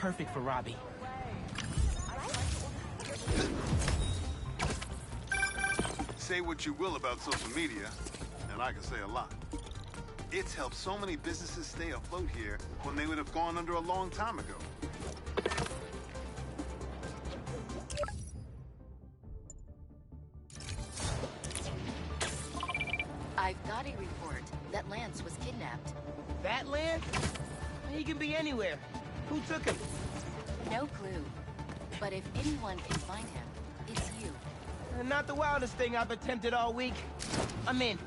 perfect for Robbie. Say what you will about social media, and I can say a lot. It's helped so many businesses stay afloat here when they would have gone under a long time ago. I've got a report that Lance was kidnapped. That Lance? He can be anywhere. Who took him? No clue. But if anyone can find him, it's you. Not the wildest thing I've attempted all week. I'm in.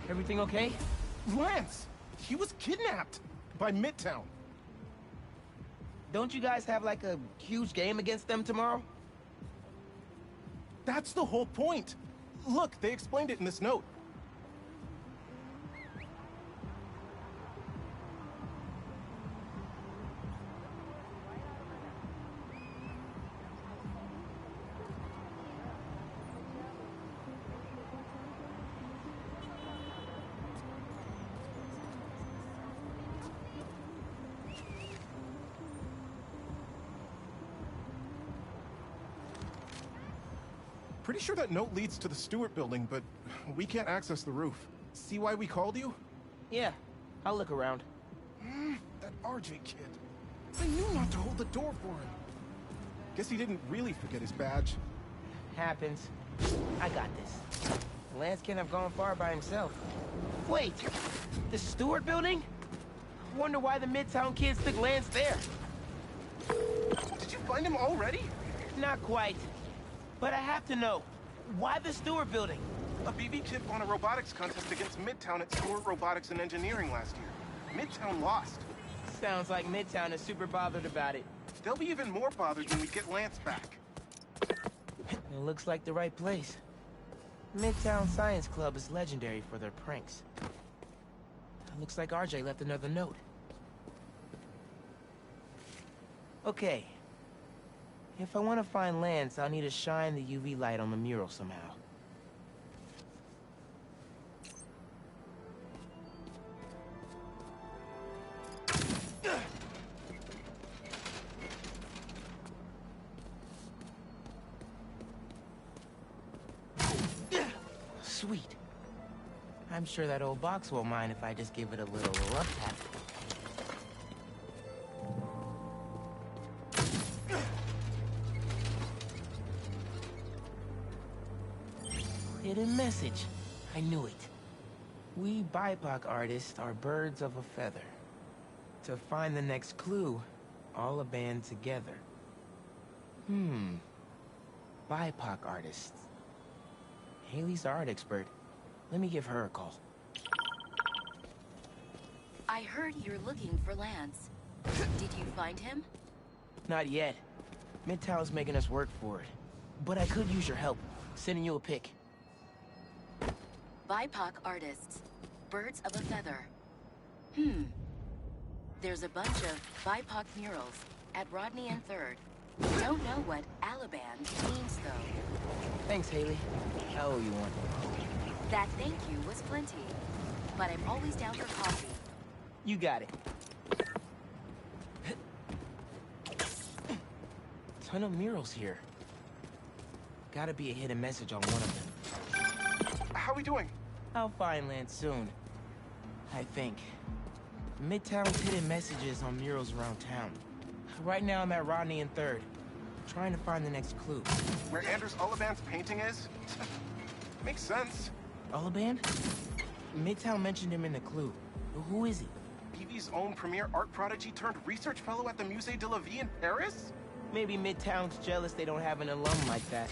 Everything okay? Lance! He was kidnapped by Midtown. Don't you guys have like a huge game against them tomorrow? That's the whole point. Look, they explained it in this note. Pretty sure that note leads to the Stewart building, but we can't access the roof. See why we called you? Yeah, I'll look around. That RJ kid. I knew not to hold the door for him. Guess he didn't really forget his badge. Happens. I got this. Lance can't have gone far by himself. Wait! The Stewart building? Wonder why the Midtown kids took Lance there. Did you find him already? Not quite. But I have to know. Why the Stewart building? A BB kid won a robotics contest against Midtown at Stewart Robotics and Engineering last year. Midtown lost. Sounds like Midtown is super bothered about it. They'll be even more bothered when we get Lance back. It looks like the right place. Midtown Science Club is legendary for their pranks. Looks like RJ left another note. Okay. If I want to find Lance, I'll need to shine the UV light on the mural somehow. Sweet. I'm sure that old box won't mind if I just give it a little rough tap. Hidden message. I knew it. We BIPOC artists are birds of a feather. To find the next clue, all a band together. BIPOC artists. Haley's the art expert. Let me give her a call. I heard you're looking for Lance. Did you find him? Not yet. Midtown's making us work for it. But I could use your help. Sending you a pic. BIPOC artists. Birds of a feather. There's a bunch of BIPOC murals at Rodney and 3rd. Don't know what Alaband means, though. Thanks, Haley. I owe you one. That thank you was plenty. But I'm always down for coffee. You got it. Ton of murals here. Gotta be a hidden message on one of them. How we doing? I'll find Lance soon. I think. Midtown's hidden messages on murals around town. Right now I'm at Rodney and 3rd. Trying to find the next clue. Where Anders Olivant's painting is? Makes sense. Oliban? Midtown mentioned him in the clue. Who is he? PV's own premier art prodigy turned research fellow at the Musée de la Vie in Paris? Maybe Midtown's jealous they don't have an alum like that.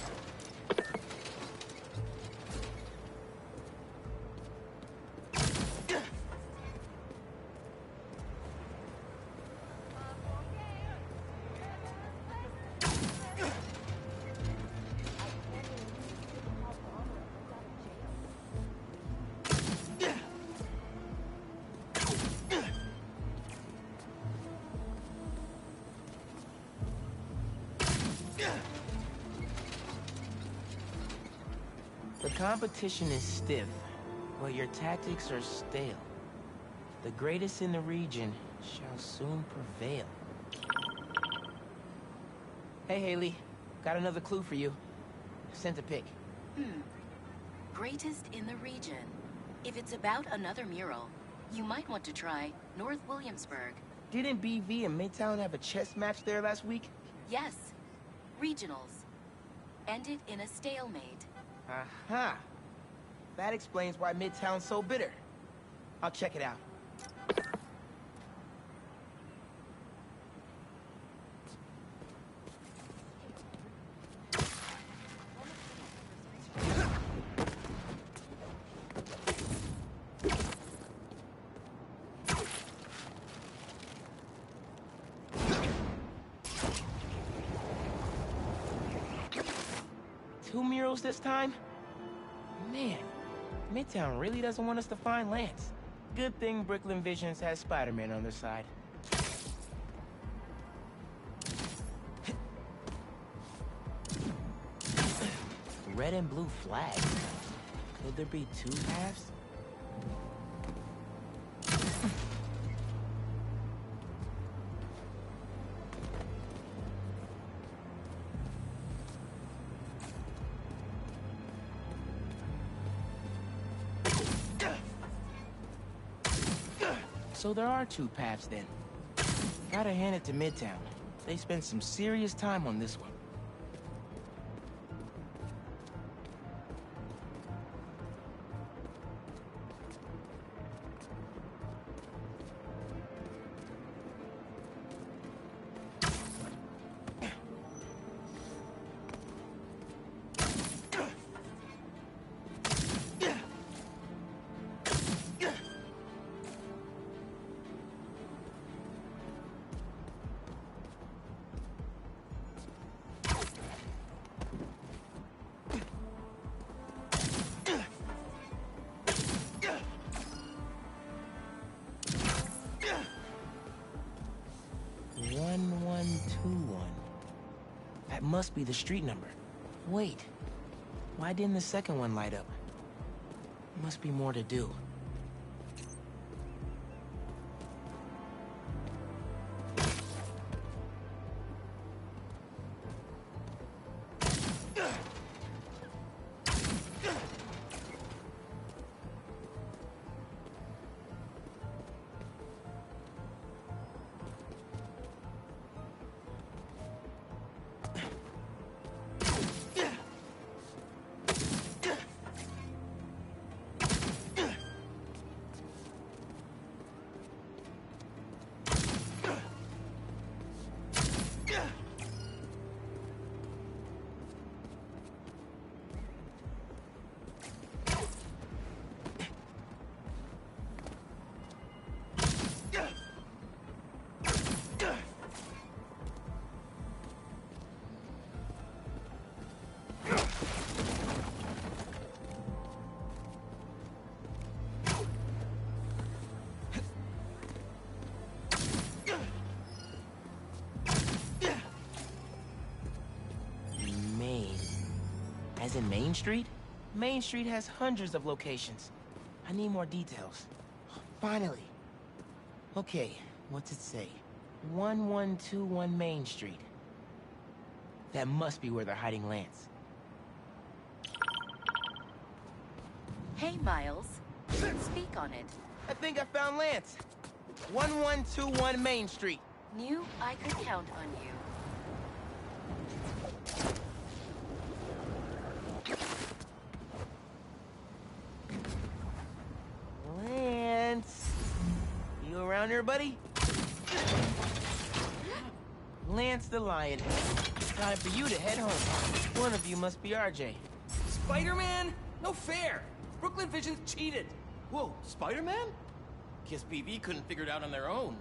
The competition is stiff, but your tactics are stale. The greatest in the region shall soon prevail. Hey, Haley. Got another clue for you. Sent a pic. Greatest in the region. If it's about another mural, you might want to try North Williamsburg. Didn't BV and Midtown have a chess match there last week? Yes. Regionals. Ended in a stalemate. Aha! That explains why Midtown's so bitter. I'll check it out. Two murals this time? Man, Midtown really doesn't want us to find Lance. Good thing Brooklyn Visions has Spider-Man on their side. Red and blue flags. Could there be two paths? So there are two paths then. Gotta hand it to Midtown. They spent some serious time on this one. That must be the street number. Wait, why didn't the second one light up? Must be more to do. As in Main Street? Main Street has hundreds of locations. I need more details. Finally. Okay, what's it say? 1121 Main Street. That must be where they're hiding Lance. Hey, Miles. Speak on it. I think I found Lance. 1121 Main Street. Knew I could count on you. around here, buddy? Lance the Lion. Time for you to head home. One of you must be RJ. Spider-Man? No fair! Brooklyn Vision's cheated! Whoa, Spider-Man? Guess BV couldn't figure it out on their own.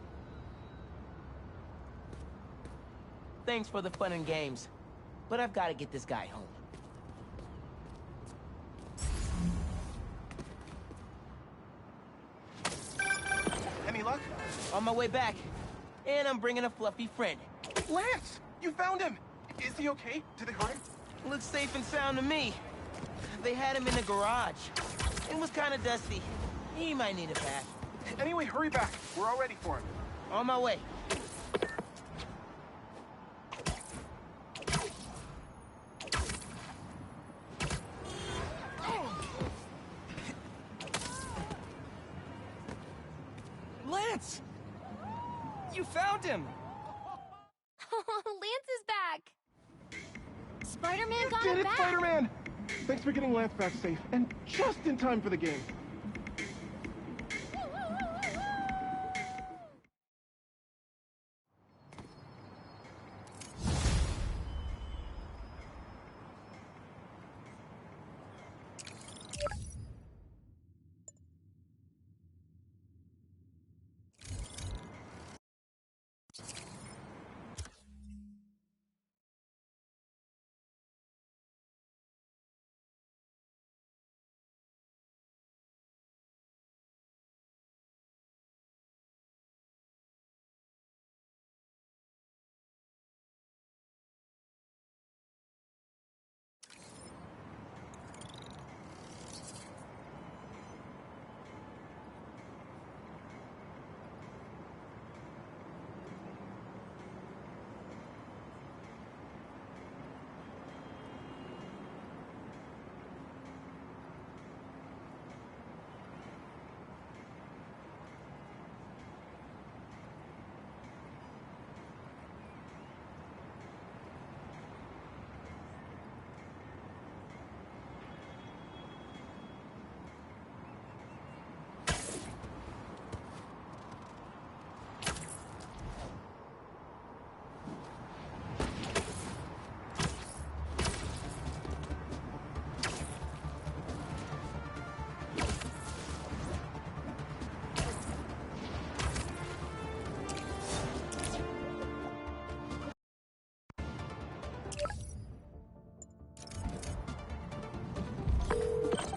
Thanks for the fun and games, but I've got to get this guy home. Any luck? On my way back, and I'm bringing a fluffy friend. Lance! You found him! Is he okay? Did they hurt him? Looks safe and sound to me. They had him in the garage. It was kind of dusty. He might need a bath. Anyway, hurry back. We're all ready for him. On my way. Lance! You found him! Lance is back! Spider-Man got Did him it, back! Spider-Man! Thanks for getting Lance back safe, and just in time for the game.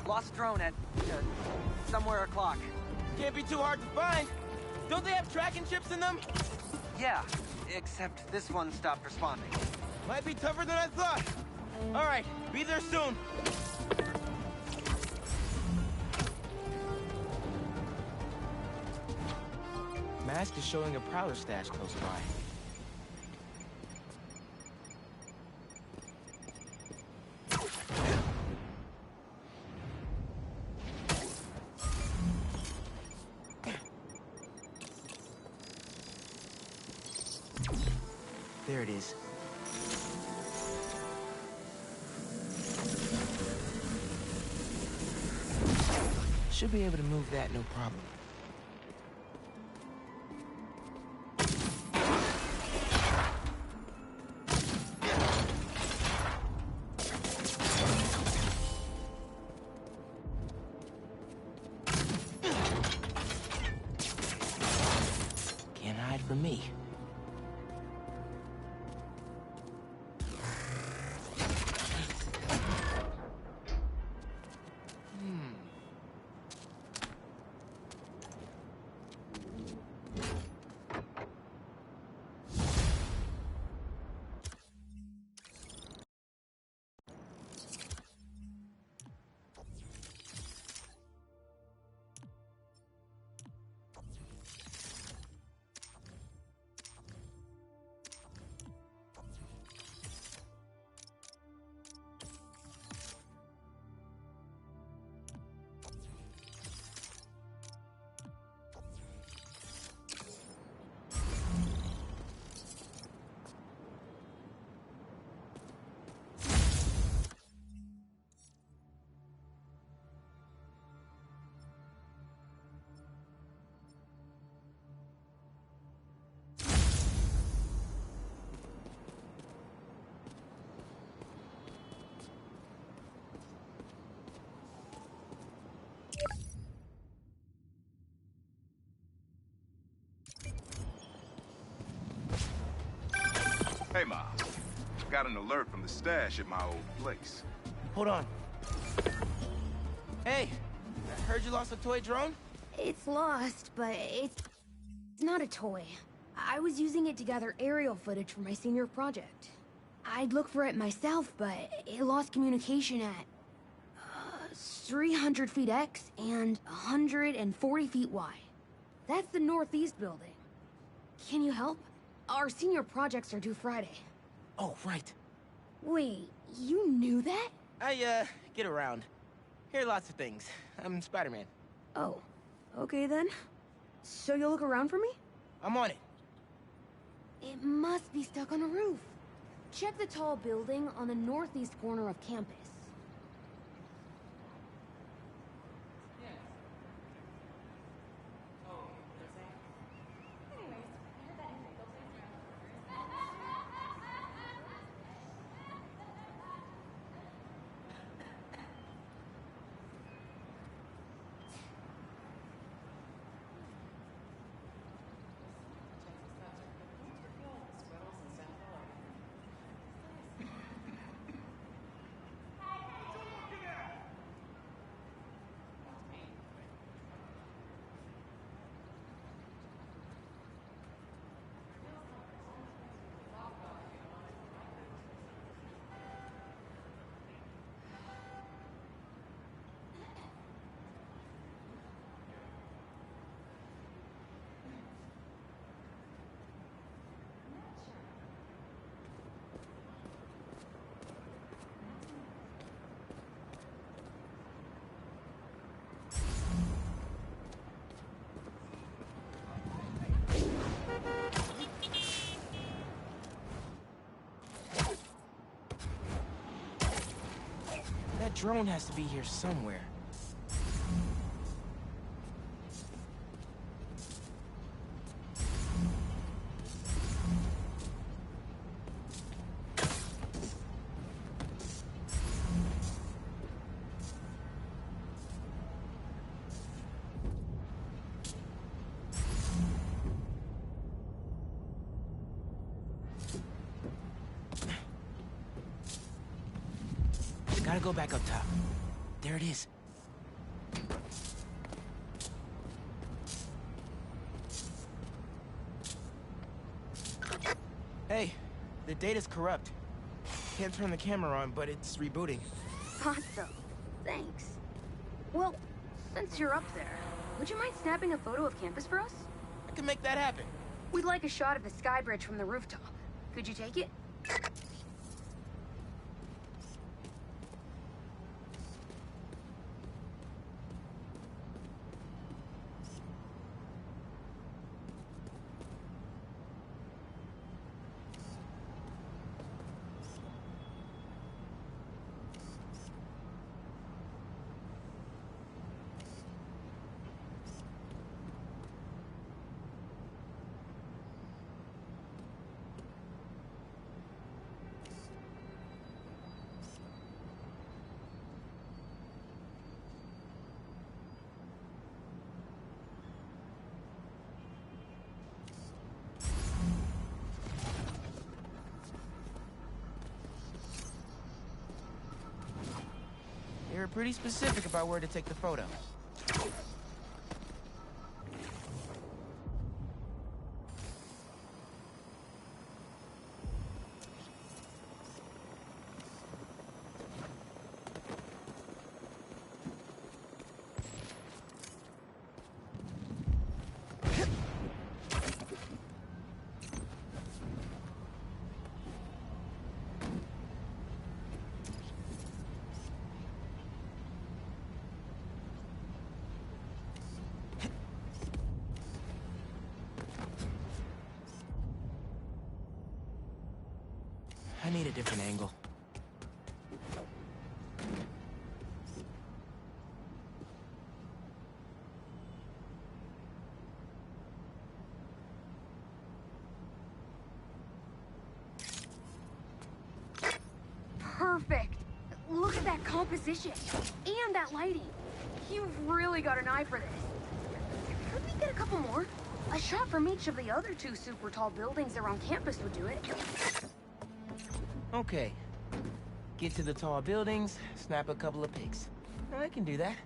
Lost drone at, somewhere o'clock. Can't be too hard to find. Don't they have tracking chips in them? Yeah, except this one stopped responding. Might be tougher than I thought. All right, be there soon. Mask is showing a Prowler stash close by. There it is. Should be able to move that, no problem. Can't hide from me. Hey, Miles. Got an alert from the stash at my old place. Hold on. Hey, I heard you lost a toy drone? It's lost, but it's not a toy. I was using it to gather aerial footage for my senior project. I'd look for it myself, but it lost communication at 300 feet X and 140 feet Y. That's the Northeast building. Can you help? Our senior projects are due Friday. Oh, right. Wait, you knew that? I, get around. Hear lots of things. I'm Spider-Man. Oh, okay then. So you'll look around for me? I'm on it. It must be stuck on a roof. Check the tall building on the northeast corner of campus. That drone has to be here somewhere. Gotta go back up top. There it is. Hey, the data's corrupt. Can't turn the camera on, but it's rebooting. Awesome. Thanks. Well, since you're up there, would you mind snapping a photo of campus for us? I can make that happen. We'd like a shot of the sky bridge from the rooftop. Could you take it? They were pretty specific about where to take the photo. I need a different angle. Perfect! Look at that composition! And that lighting! You've really got an eye for this. Could we get a couple more? A shot from each of the other two super tall buildings around campus would do it. Okay. Get to the tall buildings, snap a couple of pics. I can do that.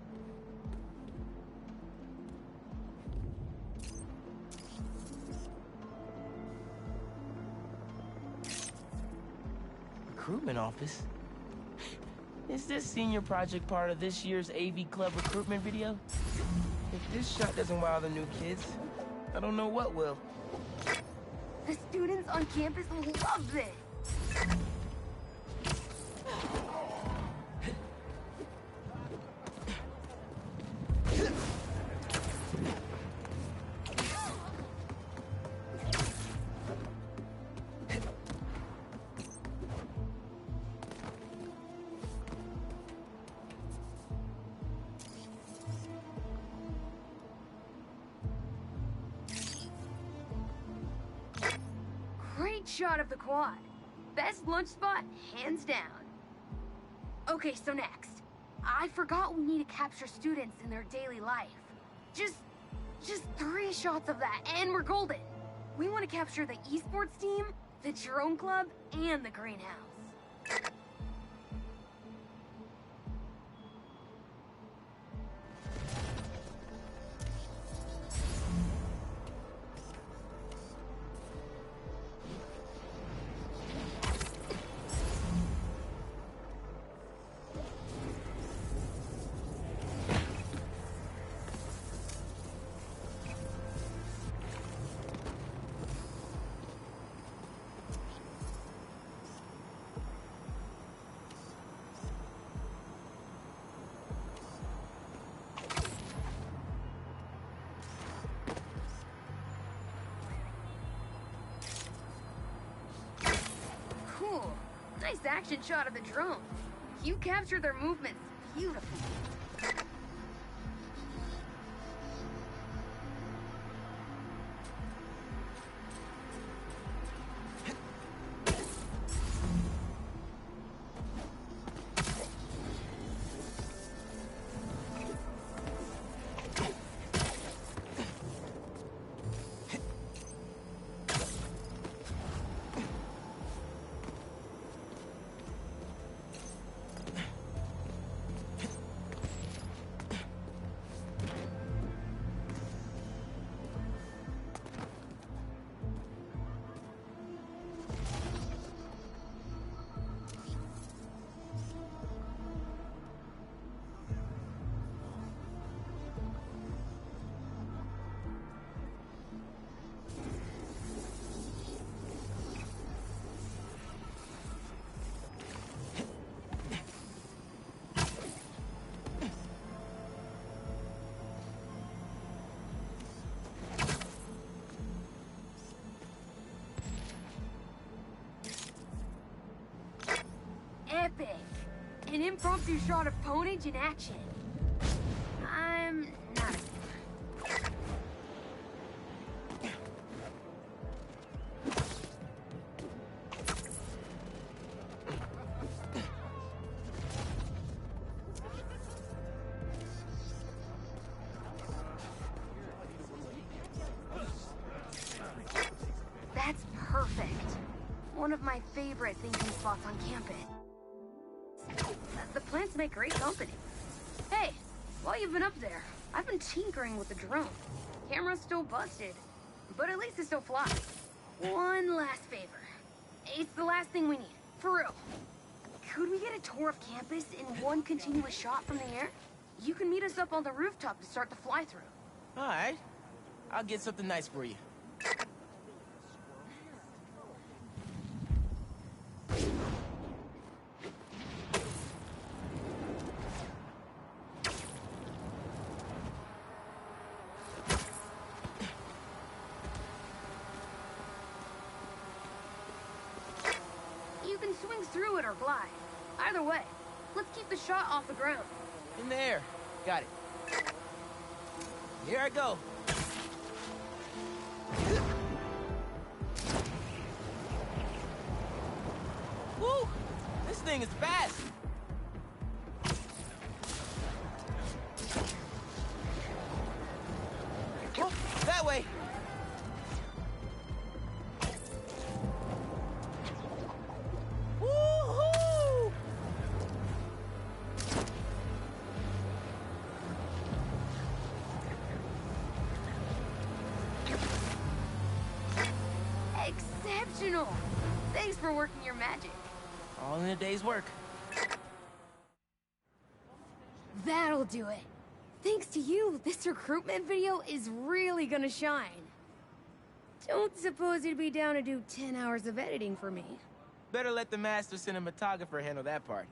Recruitment office? Is this senior project part of this year's AV Club recruitment video? If this shot doesn't wow the new kids, I don't know what will. The students on campus will love this! Great shot of the quad. Best lunch spot, hands down. Okay, so next. I forgot we need to capture students in their daily life. Just 3 shots of that, and we're golden. We want to capture the esports team, the drone club, and the greenhouse. Cool. Nice action shot of the drone. You captured their movements beautifully. Epic! An impromptu shot of Ponage in action. I'm not. That's perfect. One of my favorite thinking spots on campus. The plants make great company. Hey, while you've been up there, I've been tinkering with the drone. Camera's still busted, but at least it still flies. One last favor. It's the last thing we need, for real. Could we get a tour of campus in one continuous shot from the air? You can meet us up on the rooftop to start the fly-through. All right. I'll get something nice for you. You can swing through it or glide. Either way, let's keep the shot off the ground. In the air. Got it. Here I go. Woo! This thing is fast. Oh, that way. Woo! exceptional! Thanks for working your magic. All in a day's work. That'll do it. Thanks to you, this recruitment video is really gonna shine. Don't suppose you'd be down to do 10 hours of editing for me. Better let the master cinematographer handle that part.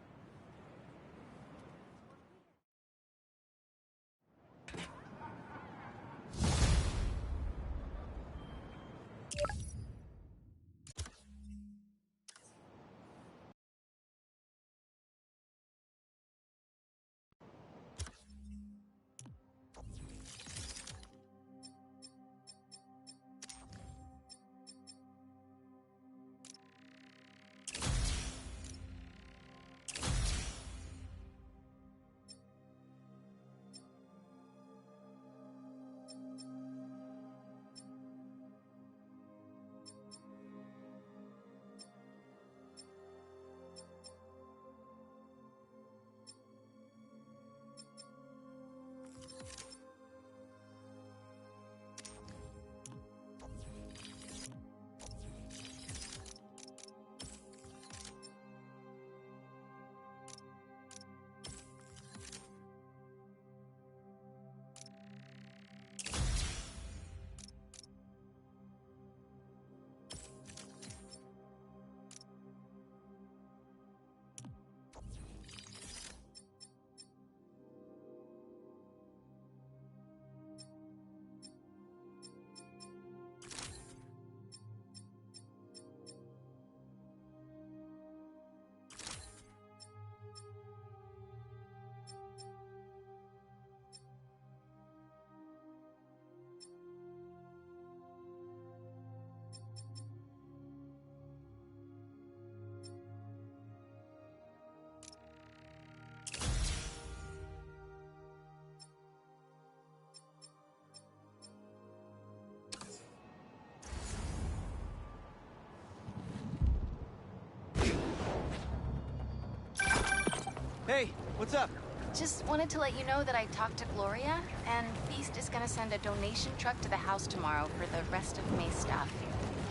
Hey, what's up? Just wanted to let you know that I talked to Gloria, and Feast is gonna send a donation truck to the house tomorrow for the rest of May's stuff.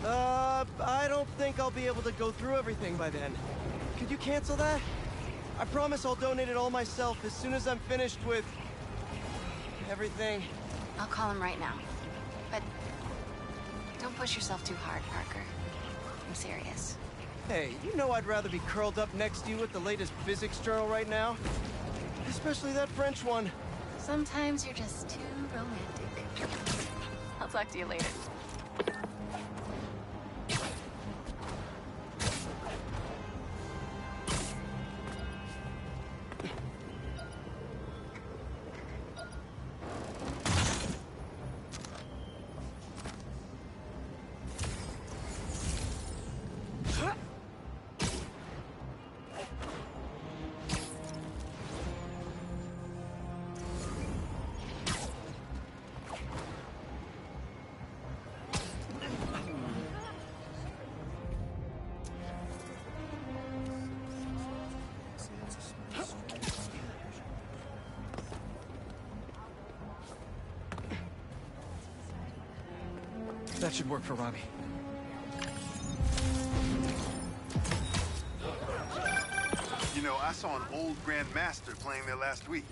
I don't think I'll be able to go through everything by then. Could you cancel that? I promise I'll donate it all myself as soon as I'm finished with... everything. I'll call him right now. But don't push yourself too hard, Parker. I'm serious. Hey, you know I'd rather be curled up next to you with the latest physics journal right now. Especially that French one. Sometimes you're just too romantic. I'll talk to you later. That should work for Robbie. You know, I saw an old Grand Master playing there last week.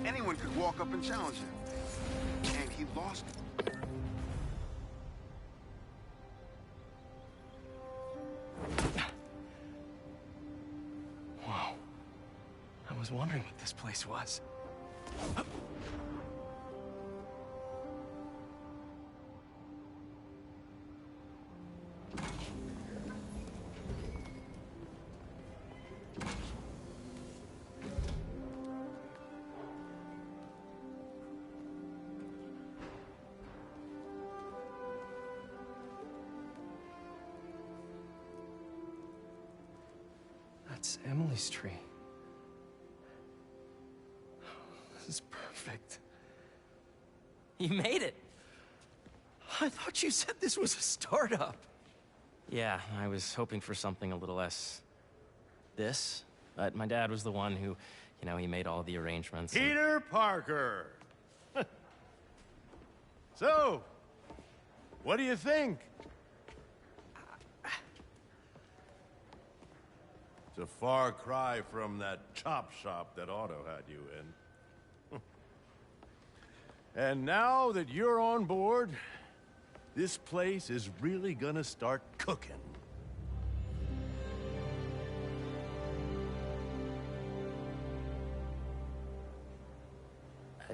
Anyone could walk up and challenge him. And he lost. Whoa. I was wondering what this place was. That's Emily's tree. This is perfect. You made it. I thought you said this was a startup. Yeah, I was hoping for something a little less... this. But my dad was the one who, he made all the arrangements. Peter Parker! So, what do you think? a far cry from that chop shop that Otto had you in. And now that you're on board, this place is really gonna start cooking.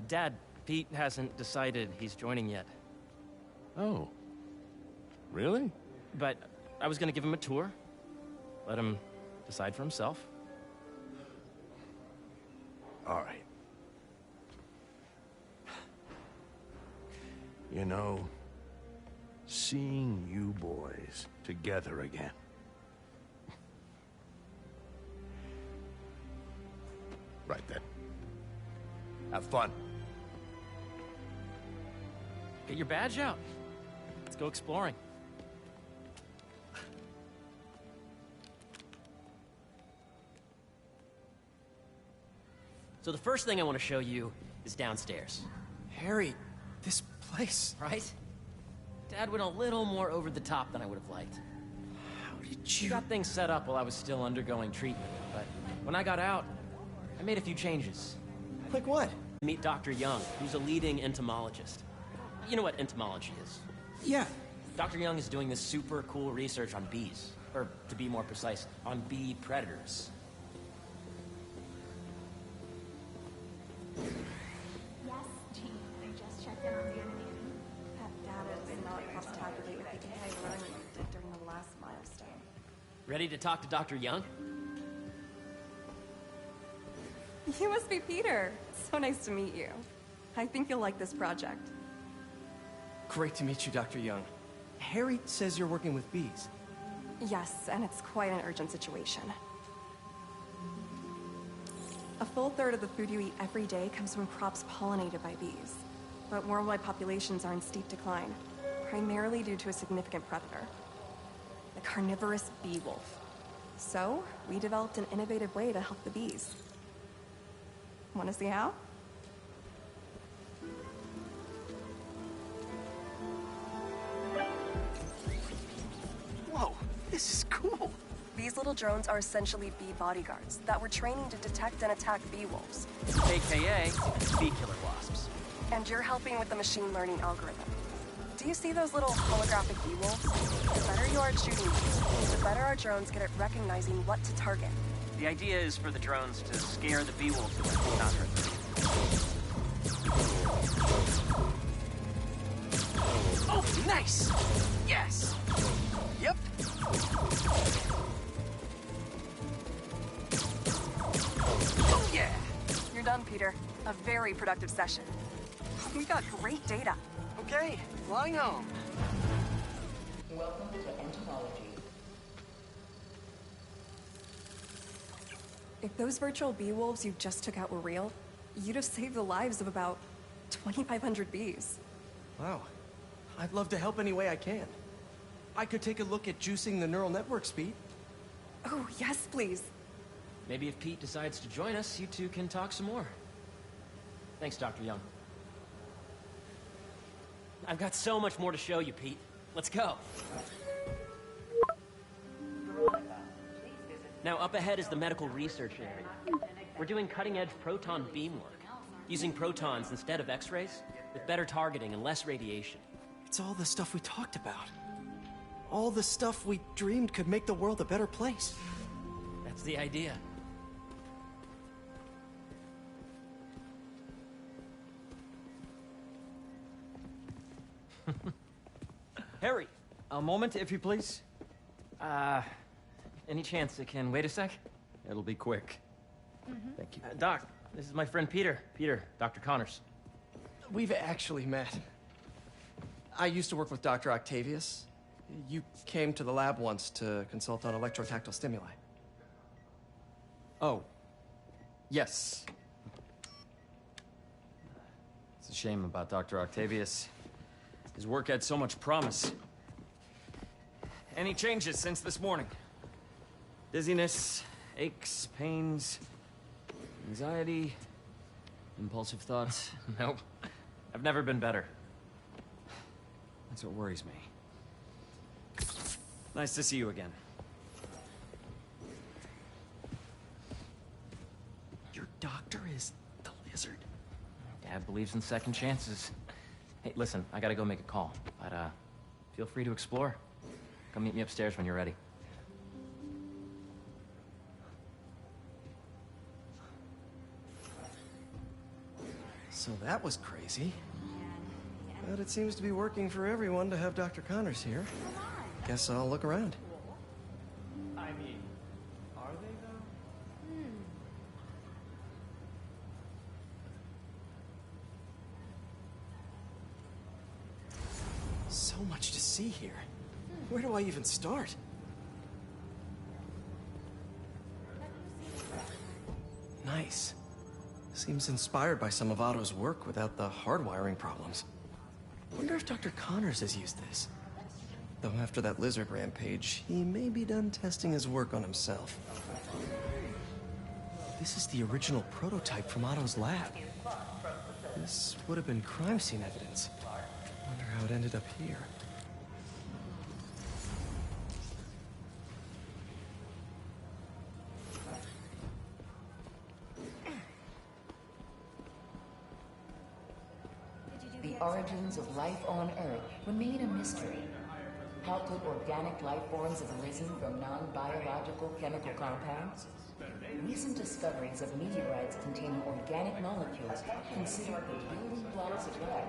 Dad, Pete hasn't decided he's joining yet. Oh. Really? But I was gonna give him a tour. Let him decide for himself. All right. You know, seeing you boys together again. Right then. Have fun. Get your badge out. Let's go exploring. So the first thing I want to show you is downstairs. Harry, this place... Right? Dad went a little more over the top than I would have liked. How did You got things set up while I was still undergoing treatment, but when I got out, I made a few changes. Like what? Meet Dr. Young, who's a leading entomologist. You know what entomology is? Yeah. Dr. Young is doing this super cool research on bees. Or, to be more precise, on bee predators. Yes, Chief. I just checked in on the enemy. That data did not cross-tabulate with the AI learning we did during the last milestone. Ready to talk to Dr. Young? You must be Peter. So nice to meet you. I think you'll like this project. Great to meet you, Dr. Young. Harry says you're working with bees. Yes, and it's quite an urgent situation. A full third of the food you eat every day comes from crops pollinated by bees. But worldwide populations are in steep decline, primarily due to a significant predator, the carnivorous bee wolf. So, we developed an innovative way to help the bees. Want to see how? Whoa, this is cool. These little drones are essentially bee bodyguards that we're training to detect and attack bee wolves. AKA bee killer wasps. And you're helping with the machine learning algorithm. Do you see those little holographic bee wolves? The better you are at shooting bees, the better our drones get at recognizing what to target. The idea is for the drones to scare the bee wolves away, not hurt them. Oh, nice! Yes! Yep. Oh, yeah! You're done, Peter. A very productive session. We got great data. Okay, flying home. Welcome to entomology. If those virtual bee wolves you just took out were real, you'd have saved the lives of about 2,500 bees. Wow. I'd love to help any way I can. I could take a look at juicing the neural network speed. Oh, yes, please. Maybe if Pete decides to join us, you two can talk some more. Thanks, Dr. Young. I've got so much more to show you, Pete. Let's go. Now, up ahead is the medical research area. We're doing cutting-edge proton beam work, using protons instead of X-rays, with better targeting and less radiation. It's all the stuff we talked about. All the stuff we dreamed could make the world a better place. That's the idea. Harry, a moment, if you please. Any chance it can wait a sec? It'll be quick. Thank you. Doc, this is my friend Peter. Peter, Dr. Connors. We've actually met. I used to work with Dr. Octavius. You came to the lab once to consult on electrotactile stimuli. Oh. Yes. It's a shame about Dr. Octavius. His work had so much promise. Any changes since this morning? Dizziness, aches, pains, anxiety, impulsive thoughts? Nope. I've never been better. That's what worries me. Nice to see you again. believes in second chances. Hey, listen, I gotta go make a call, but feel free to explore. Come meet me upstairs when you're ready. So that was crazy. But it seems to be working for everyone to have Dr. Connors here. Guess I'll look around. I mean, are they though? So much to see here. Where do I even start? Nice. Seems inspired by some of Otto's work without the hardwiring problems. Wonder if Dr. Connors has used this. Though after that lizard rampage, he may be done testing his work on himself. This is the original prototype from Otto's lab. This would have been crime scene evidence. Wonder how it ended up here. The origins of life on Earth remain a mystery. How could organic life forms have arisen from non-biological chemical compounds? Recent discoveries of meteorites containing organic molecules considered the building blocks of life.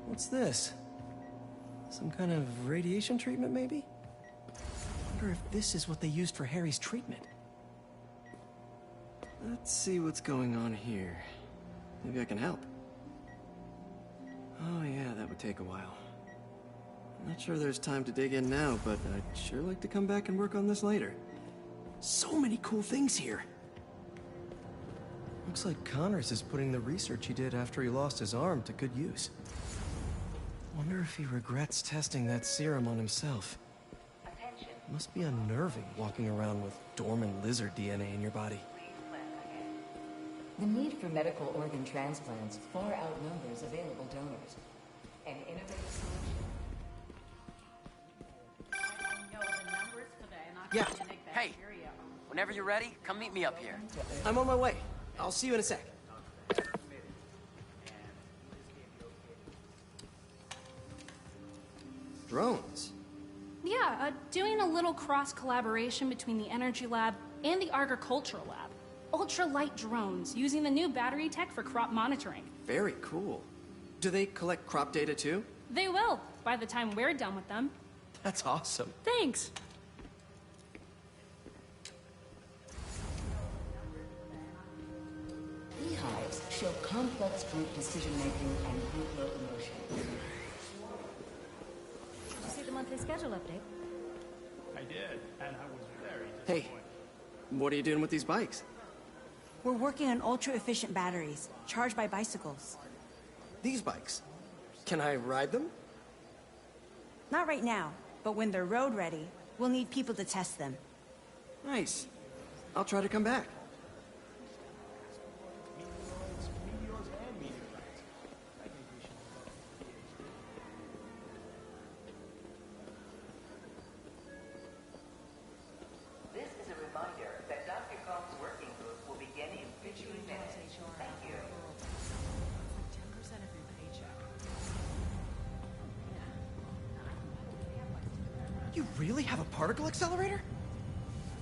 What's this? Some kind of radiation treatment, maybe? Wonder if this is what they used for Harry's treatment. Let's see what's going on here. Maybe I can help. Oh yeah, that would take a while. I'm not sure there's time to dig in now, but I'd sure like to come back and work on this later. So many cool things here. Looks like Connors is putting the research he did after he lost his arm to good use. Wonder if he regrets testing that serum on himself. Must be unnerving walking around with dormant lizard DNA in your body. The need for medical organ transplants far outnumbers available donors. An innovative solution. Yeah. Hey, whenever you're ready, come meet me up here. I'm on my way. I'll see you in a sec. Drones? Yeah, doing a little cross-collaboration between the Energy Lab and the Agricultural Lab. Ultralight drones, using the new battery tech for crop monitoring. Very cool. Do they collect crop data too? They will, by the time we're done with them. That's awesome. Thanks. Beehives show complex group decision-making and group locomotion. Did you see the monthly schedule update? I did, and I was very disappointed. Hey, what are you doing with these bikes? We're working on ultra-efficient batteries, charged by bicycles. These bikes? Can I ride them? Not right now, but when they're road ready, we'll need people to test them. Nice. I'll try to come back. This is a reminder that Dr. Kong's working group will begin in 15 minutes. Thank you. 10% of your paycheck. You really have a particle accelerator?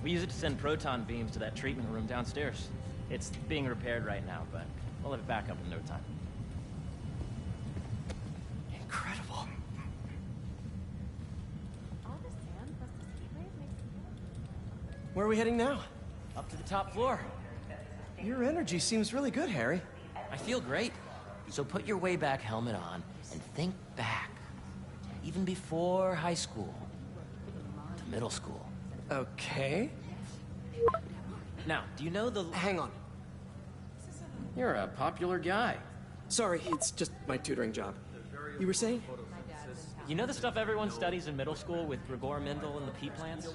We use it to send proton beams to that treatment room downstairs. It's being repaired right now, but we'll have it back up in no time. Incredible. Where are we heading now? Up to the top floor. Your energy seems really good, Harry. I feel great. So put your way back helmet on and think back. Even before high school. To middle school. Okay. Now, do you know the... Hang on. You're a popular guy. Sorry, it's just my tutoring job. You were saying? You know the stuff everyone studies in middle school with Gregor Mendel and the pea plants?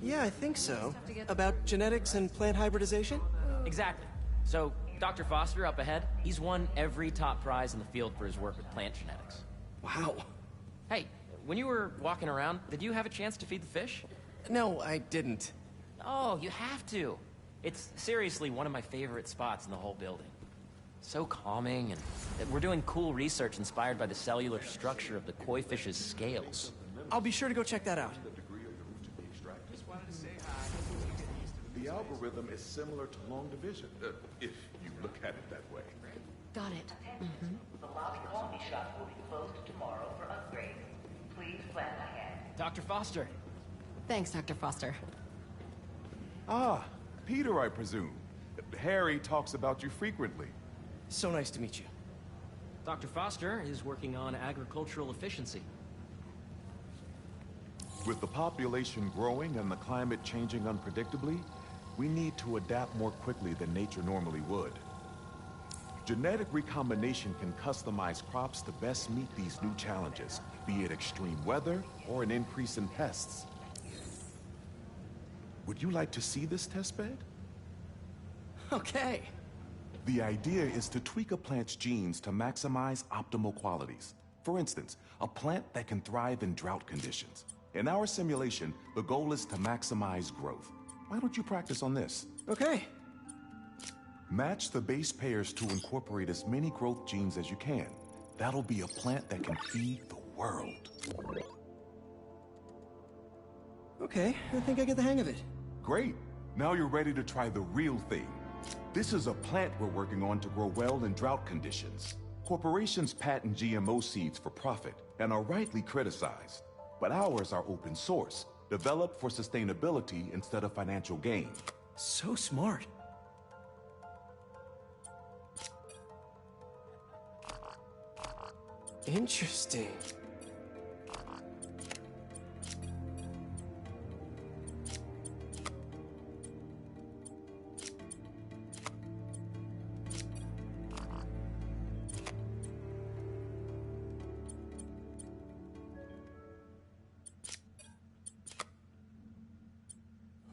Yeah, I think so. About genetics and plant hybridization? Exactly. So, Dr. Foster up ahead, he's won every top prize in the field for his work with plant genetics. Wow. Hey, when you were walking around, did you have a chance to feed the fish? No, I didn't. Oh, you have to. It's seriously one of my favorite spots in the whole building. So calming, and we're doing cool research inspired by the cellular structure of the koi fish's scales. I'll be sure to go check that out. The algorithm is similar to long division, if you look at it that way. Got it. The lobby coffee shop will be closed tomorrow for upgrades. Please plan ahead. Dr. Foster. Thanks, Dr. Foster. Ah, Peter, I presume. Harry talks about you frequently. So nice to meet you. Dr. Foster is working on agricultural efficiency. With the population growing and the climate changing unpredictably, we need to adapt more quickly than nature normally would. Genetic recombination can customize crops to best meet these new challenges, be it extreme weather or an increase in pests. Would you like to see this testbed? Okay. The idea is to tweak a plant's genes to maximize optimal qualities. For instance, a plant that can thrive in drought conditions. In our simulation, the goal is to maximize growth. Why don't you practice on this? Okay. Match the base pairs to incorporate as many growth genes as you can. That'll be a plant that can feed the world. Okay, I think I get the hang of it. Great. Now you're ready to try the real thing. This is a plant we're working on to grow well in drought conditions. Corporations patent GMO seeds for profit and are rightly criticized. But ours are open source, developed for sustainability instead of financial gain. So smart. Interesting.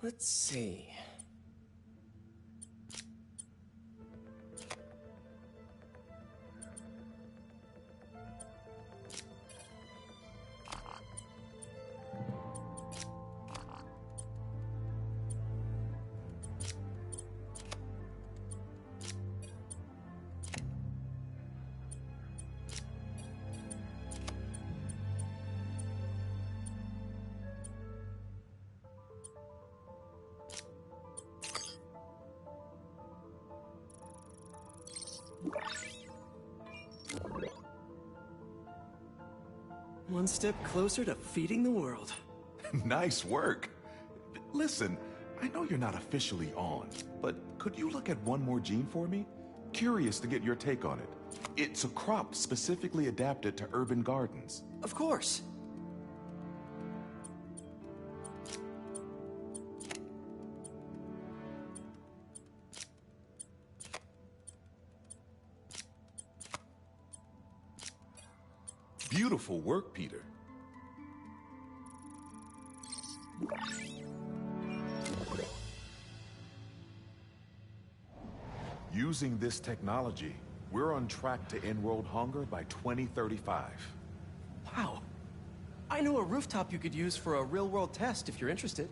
Let's see. One step closer to feeding the world. Nice work. Listen, I know you're not officially on, but could you look at one more gene for me? Curious to get your take on it. It's a crop specifically adapted to urban gardens. Of course. Beautiful work, Peter. Using this technology, we're on track to end world hunger by 2035. Wow. I know a rooftop you could use for a real-world test if you're interested.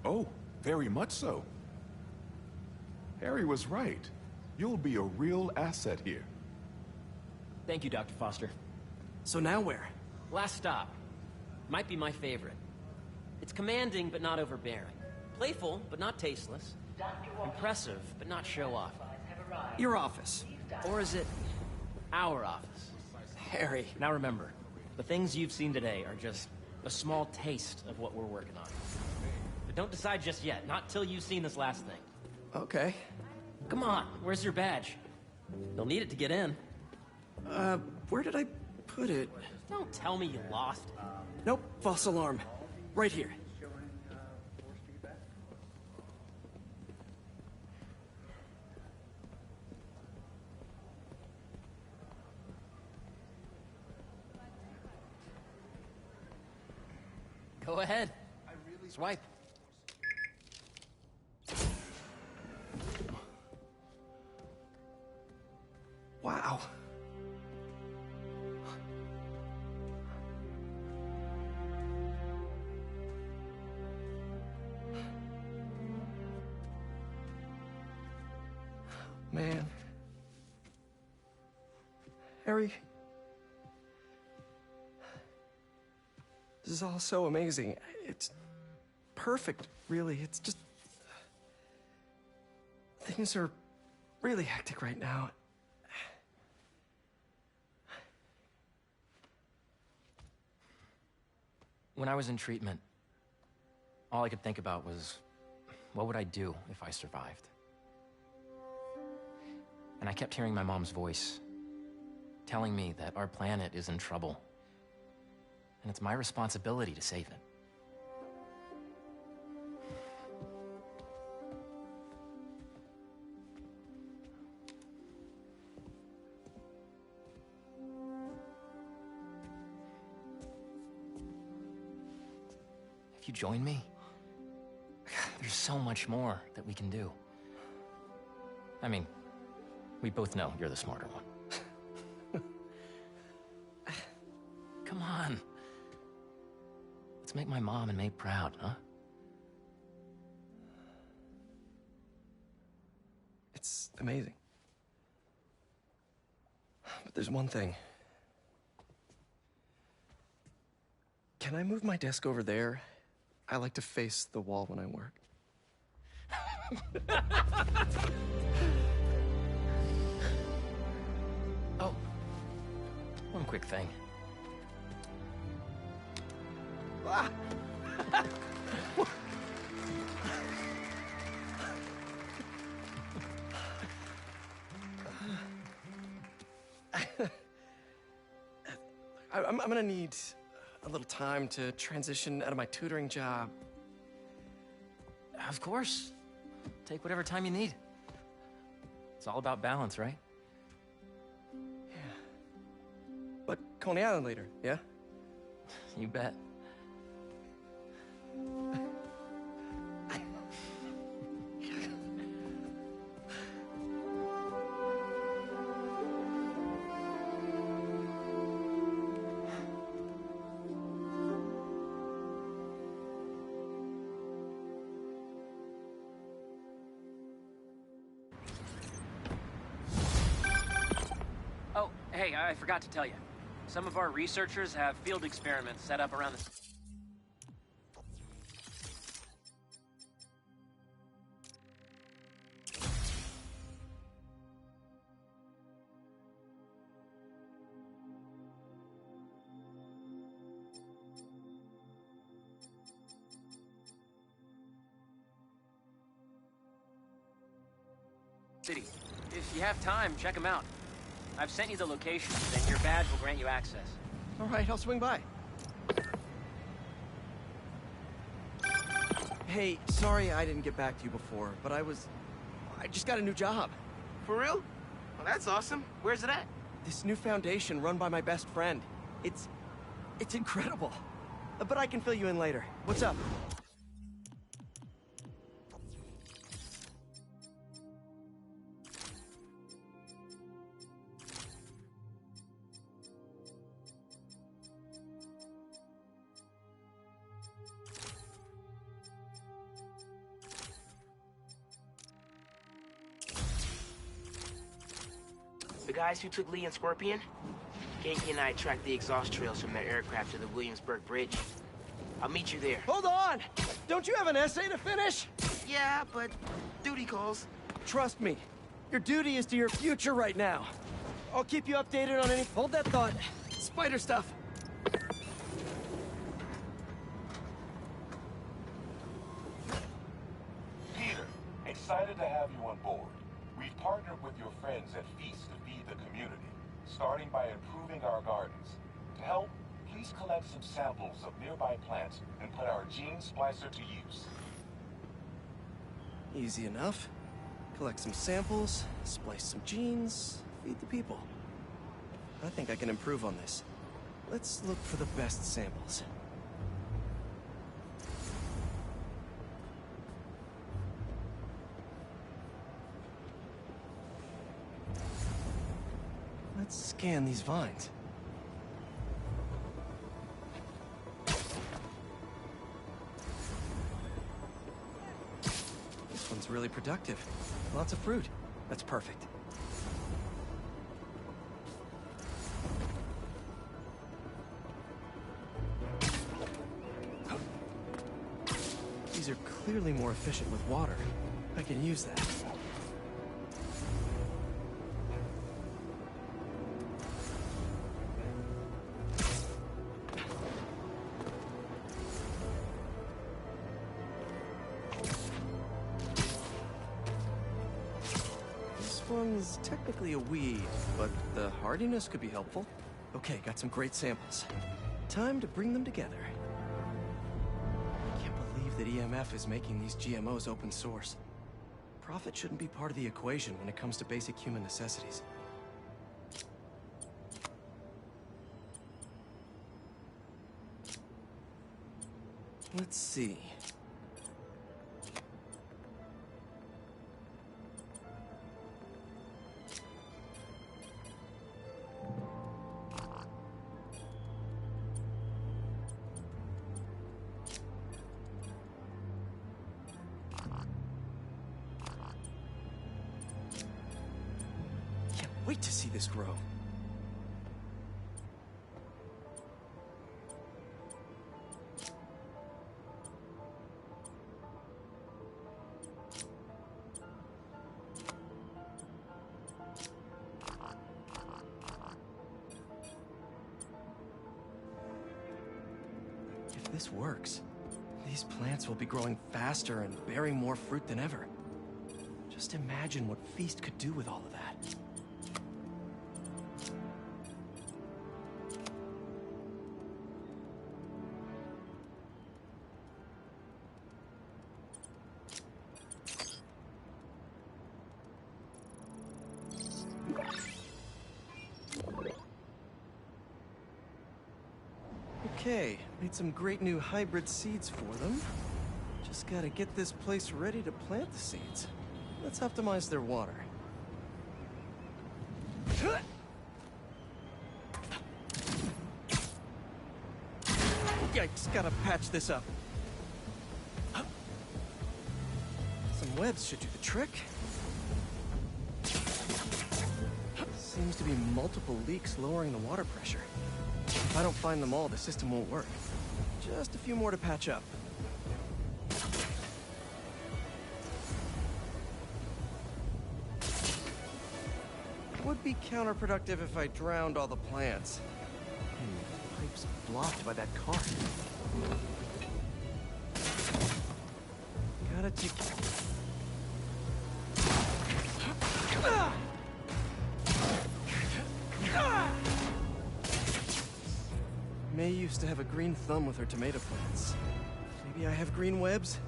Oh, very much so. Harry was right. You'll be a real asset here. Thank you, Dr. Foster. So now where? Last stop. Might be my favorite. It's commanding, but not overbearing. Playful, but not tasteless. Impressive, but not show-off. Your office. Or is it our office? Harry. Now remember, the things you've seen today are just a small taste of what we're working on. But don't decide just yet, not till you've seen this last thing. Okay. Come on, where's your badge? You'll need it to get in. Where did I put it? Don't tell me you lost. Nope, false alarm. Right here. Go ahead. Swipe. Wow. Man. Harry. This is all so amazing. It's perfect, really. It's just... Things are really hectic right now. When I was in treatment, all I could think about was, what would I do if I survived? And I kept hearing my mom's voice, telling me that our planet is in trouble, and it's my responsibility to save it. If you join me, there's so much more that we can do. I mean, we both know you're the smarter one. Come on. Let's make my mom and May proud, huh? It's amazing. But there's one thing. Can I move my desk over there? I like to face the wall when I work. Oh, one quick thing. Ah. I'm gonna need a little time to transition out of my tutoring job. Of course. Take whatever time you need. It's all about balance, right? Yeah. But Coney Island later, yeah? You bet. Oh, hey, I forgot to tell you. Some of our researchers have field experiments set up around the... city. If you have time, check them out. I've sent you the locations, and your badge will grant you access. All right, I'll swing by. Hey, sorry I didn't get back to you before, but I just got a new job. For real? Well, that's awesome. Where's it at? This new foundation run by my best friend. It's incredible. But I can fill you in later. What's up? The guys who took Lee and Scorpion? Ganke and I tracked the exhaust trails from their aircraft to the Williamsburg Bridge. I'll meet you there. Hold on! Don't you have an essay to finish? Yeah, but duty calls. Trust me. Your duty is to your future right now. I'll keep you updated on any... Hold that thought. Spider stuff. Peter, excited to have you on board. We've partnered with your friends at Feast to feed the community, starting by improving our gardens. To help, please collect some samples of nearby plants and put our gene splicer to use. Easy enough. Collect some samples, splice some genes, feed the people. I think I can improve on this. Let's look for the best samples. Let's scan these vines. This one's really productive. Lots of fruit. That's perfect. These are clearly more efficient with water. I can use that. This one's technically a weed, but the hardiness could be helpful. Okay, got some great samples. Time to bring them together. That EMF is making these GMOs open source. Profit shouldn't be part of the equation when it comes to basic human necessities. Let's see. Wait to see this grow. If this works, these plants will be growing faster and bearing more fruit than ever. Just imagine what Feast could do with all of that. Okay, made some great new hybrid seeds for them. Just gotta get this place ready to plant the seeds. Let's optimize their water. Yikes, gotta patch this up. Some webs should do the trick. Seems to be multiple leaks lowering the water pressure. If I don't find them all, the system won't work. Just a few more to patch up. Would be counterproductive if I drowned all the plants. The pipe's blocked by that car. Gotta take... May used to have a green thumb with her tomato plants. Maybe I have green webs?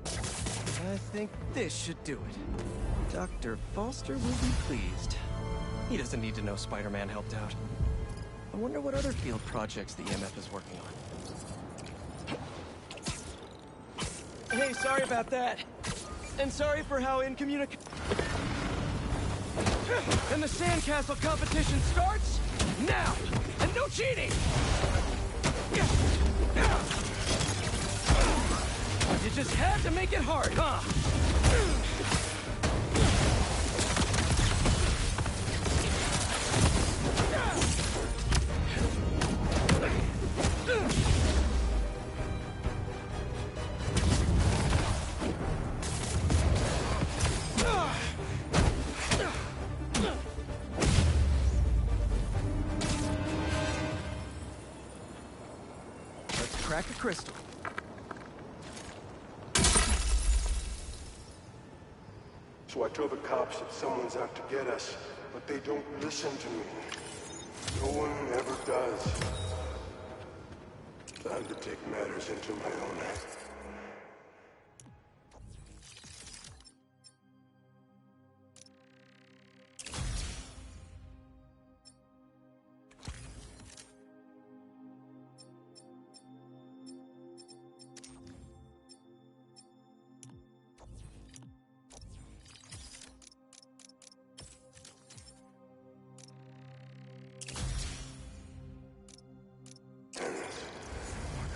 I think this should do it. Dr. Foster will be pleased. He doesn't need to know Spider-Man helped out. I wonder what other field projects the EMF is working on. Hey, sorry about that. And sorry for how incommunicative... And the sandcastle competition starts now! And no cheating! You just had to make it hard, huh? Let's crack a crystal. So I tell the cops that someone's out to get us, but they don't listen to me. No one ever does. Time to take matters into my own hands.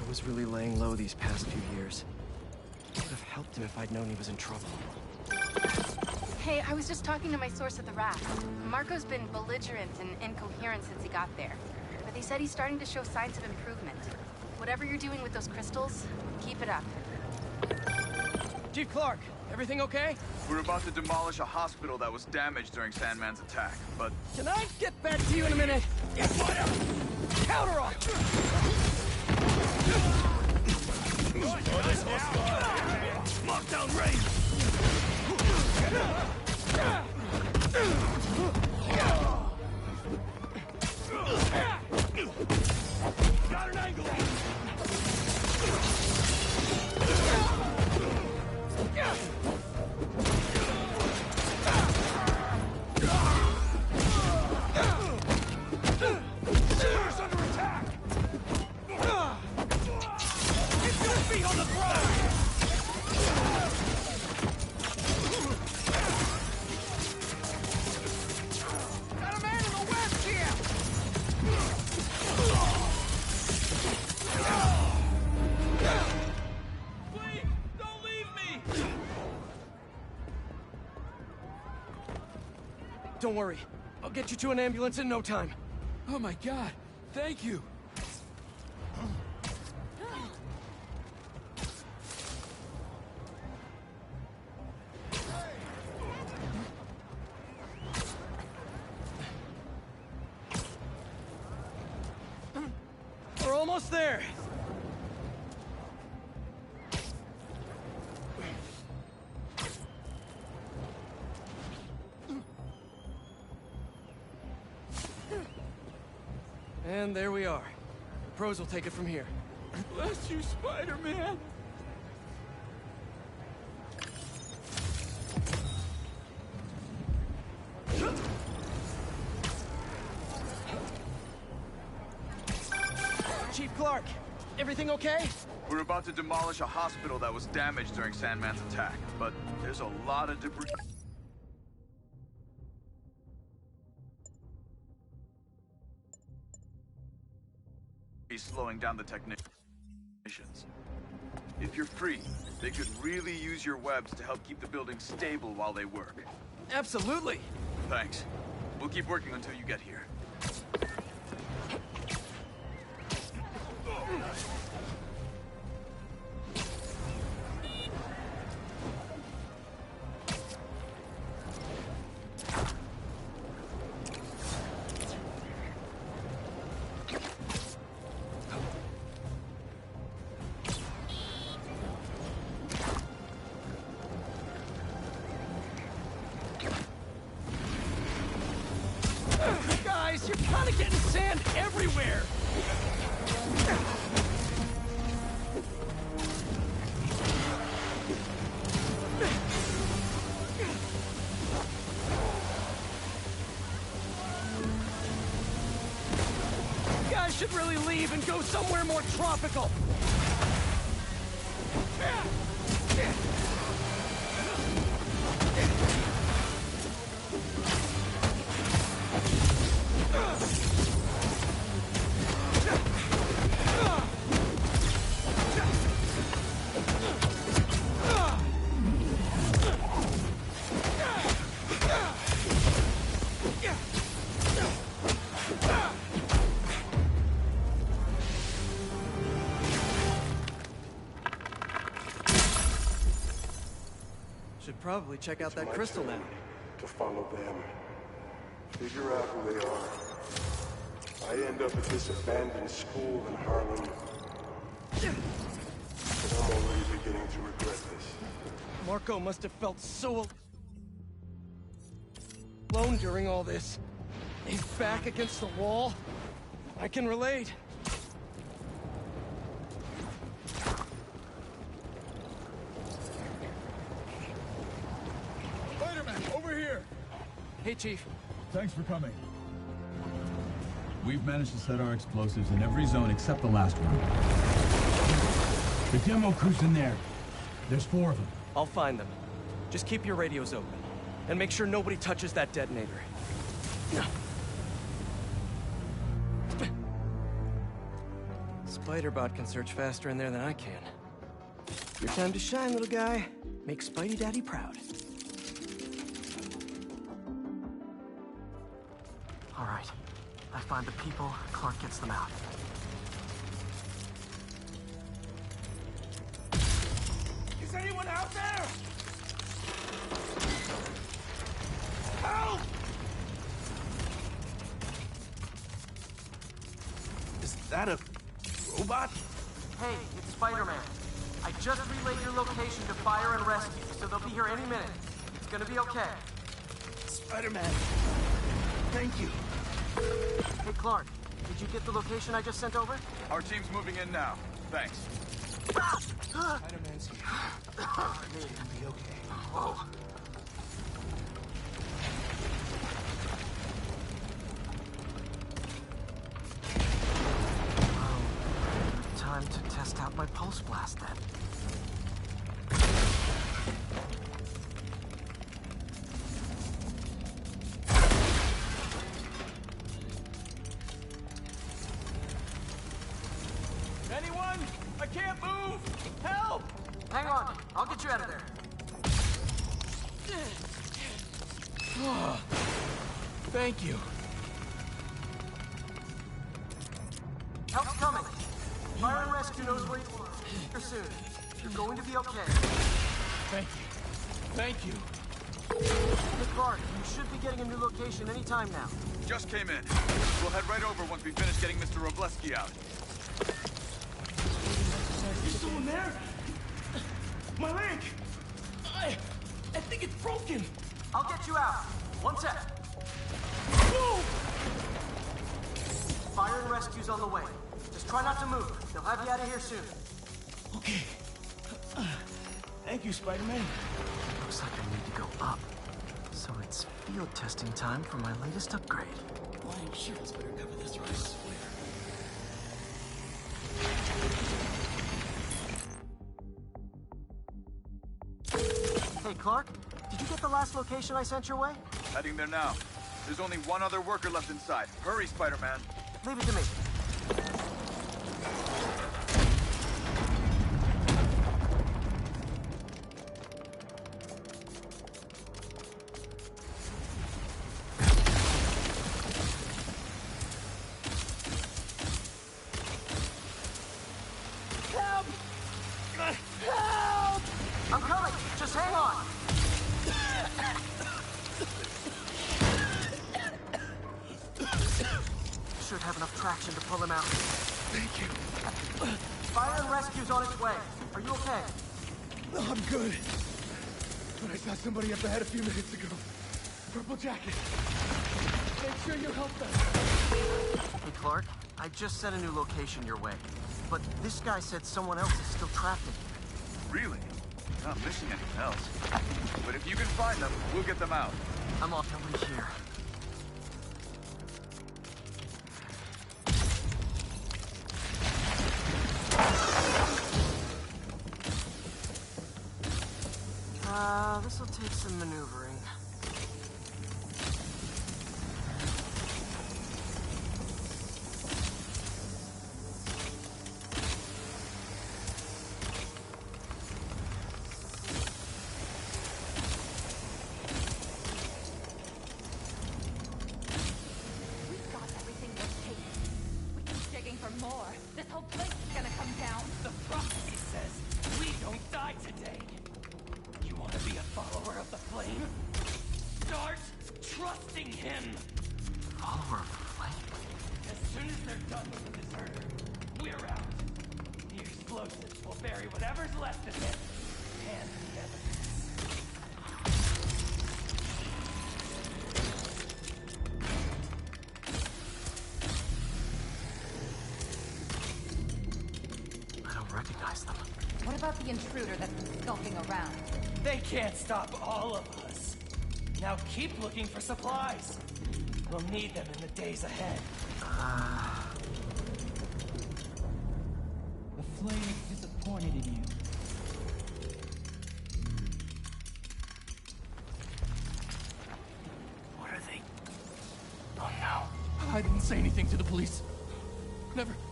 Was really laying low these past few years. would have helped him if I'd known he was in trouble. Hey, I was just talking to my source at the raft. Marco's been belligerent and incoherent since he got there. But they said he's starting to show signs of improvement. Whatever you're doing with those crystals, keep it up. Chief Clark, everything okay? We're about to demolish a hospital that was damaged during Sandman's attack, but... Can I get back to you in a minute? Fire! Counter off! Lockdown range! Got an angle! Sewer's under attack! Get your feet on the ground! Got a man in the west here! Please, don't leave me! Don't worry. I'll get you to an ambulance in no time. Oh my god, thank you. We're almost there. And there we are. The pros will take it from here. Bless you, Spider-Man. Chief Clark, everything okay? We're about to demolish a hospital that was damaged during Sandman's attack, but there's a lot of debris... slowing down the technicians. If you're free, they could really use your webs to help keep the building stable while they work. Absolutely. Thanks. We'll keep working until you get here. Guys, you're kind of getting sand everywhere! You guys should really leave and go somewhere more tropical! Should probably check out that crystal now. To follow them. Figure out who they are. I end up at this abandoned school in Harlem. But I'm already beginning to regret this. Marco must have felt so alone during all this. He's back against the wall. I can relate. Spider-Man, over here! Hey, Chief. Thanks for coming. We've managed to set our explosives in every zone except the last one. The demo crew's in there. There's 4 of them. I'll find them. Just keep your radios open. And make sure nobody touches that detonator. Spider-Bot can search faster in there than I can. Your time to shine, little guy. Make Spidey Daddy proud. All right. I find the people, Clark gets them out. Is anyone out there? Help! Is that a robot? Hey, it's Spider-Man. I just relayed your location to fire and rescue, so they'll be here any minute. It's gonna be okay. Spider-Man. Thank you. Hey, Clark, did you get the location I just sent over? Our team's moving in now. Thanks. Spider-Man's here. It's gonna be okay. Whoa. Time to test out my pulse blast then. Anyone? I can't move! Help! Hang on, I'll get you out of there. Thank you. Help's coming. Fire and rescue knows where you are. Here soon. You're going to be okay. Thank you. Thank you. Hey, Clark, you should be getting a new location any time now. Just came in. We'll head right over once we finish getting Mr. Robleski out. Is someone there? My leg! I think it's broken! I'll get you out. One sec. Whoa! Fire and rescue's on the way. Just try not to move. They'll have you out of here soon. Okay. Thank you, Spider-Man. Looks like I need to go up. So it's field testing time for my latest upgrade. My insurance better cover this, or I swear. Hey, Clark, did you get the last location I sent your way? Heading there now. There's only one other worker left inside. Hurry, Spider-Man. Leave it to me. Help! Help! I'm coming. Just hang on. Should have enough traction to pull him out. Thank you. Fire and rescue's on its way. Are you okay? No, I'm good. But I saw somebody up ahead a few minutes ago. Purple jacket. Make sure you help them. Hey, Clark, I just sent a new location your way. But this guy said someone else is still trapped in here. Really? Not missing anything else. But if you can find them, we'll get them out. I'm off. Nobody here. This'll take some maneuvering. We've got everything we're taking. We keep digging for more. This whole place is gonna come down. The prophecy says we don't die today. You want to be a follower of the Flame? Start trusting him! Follower of the Flame? As soon as they're done with the deserter, we're out. The explosives will bury whatever's left of him. And the evidence. I don't recognize them. What about the intruder that's been skulking around? They can't stop all of us. Now keep looking for supplies. We'll need them in the days ahead. The Flame is disappointed in you. What are they? Oh no. I didn't say anything to the police.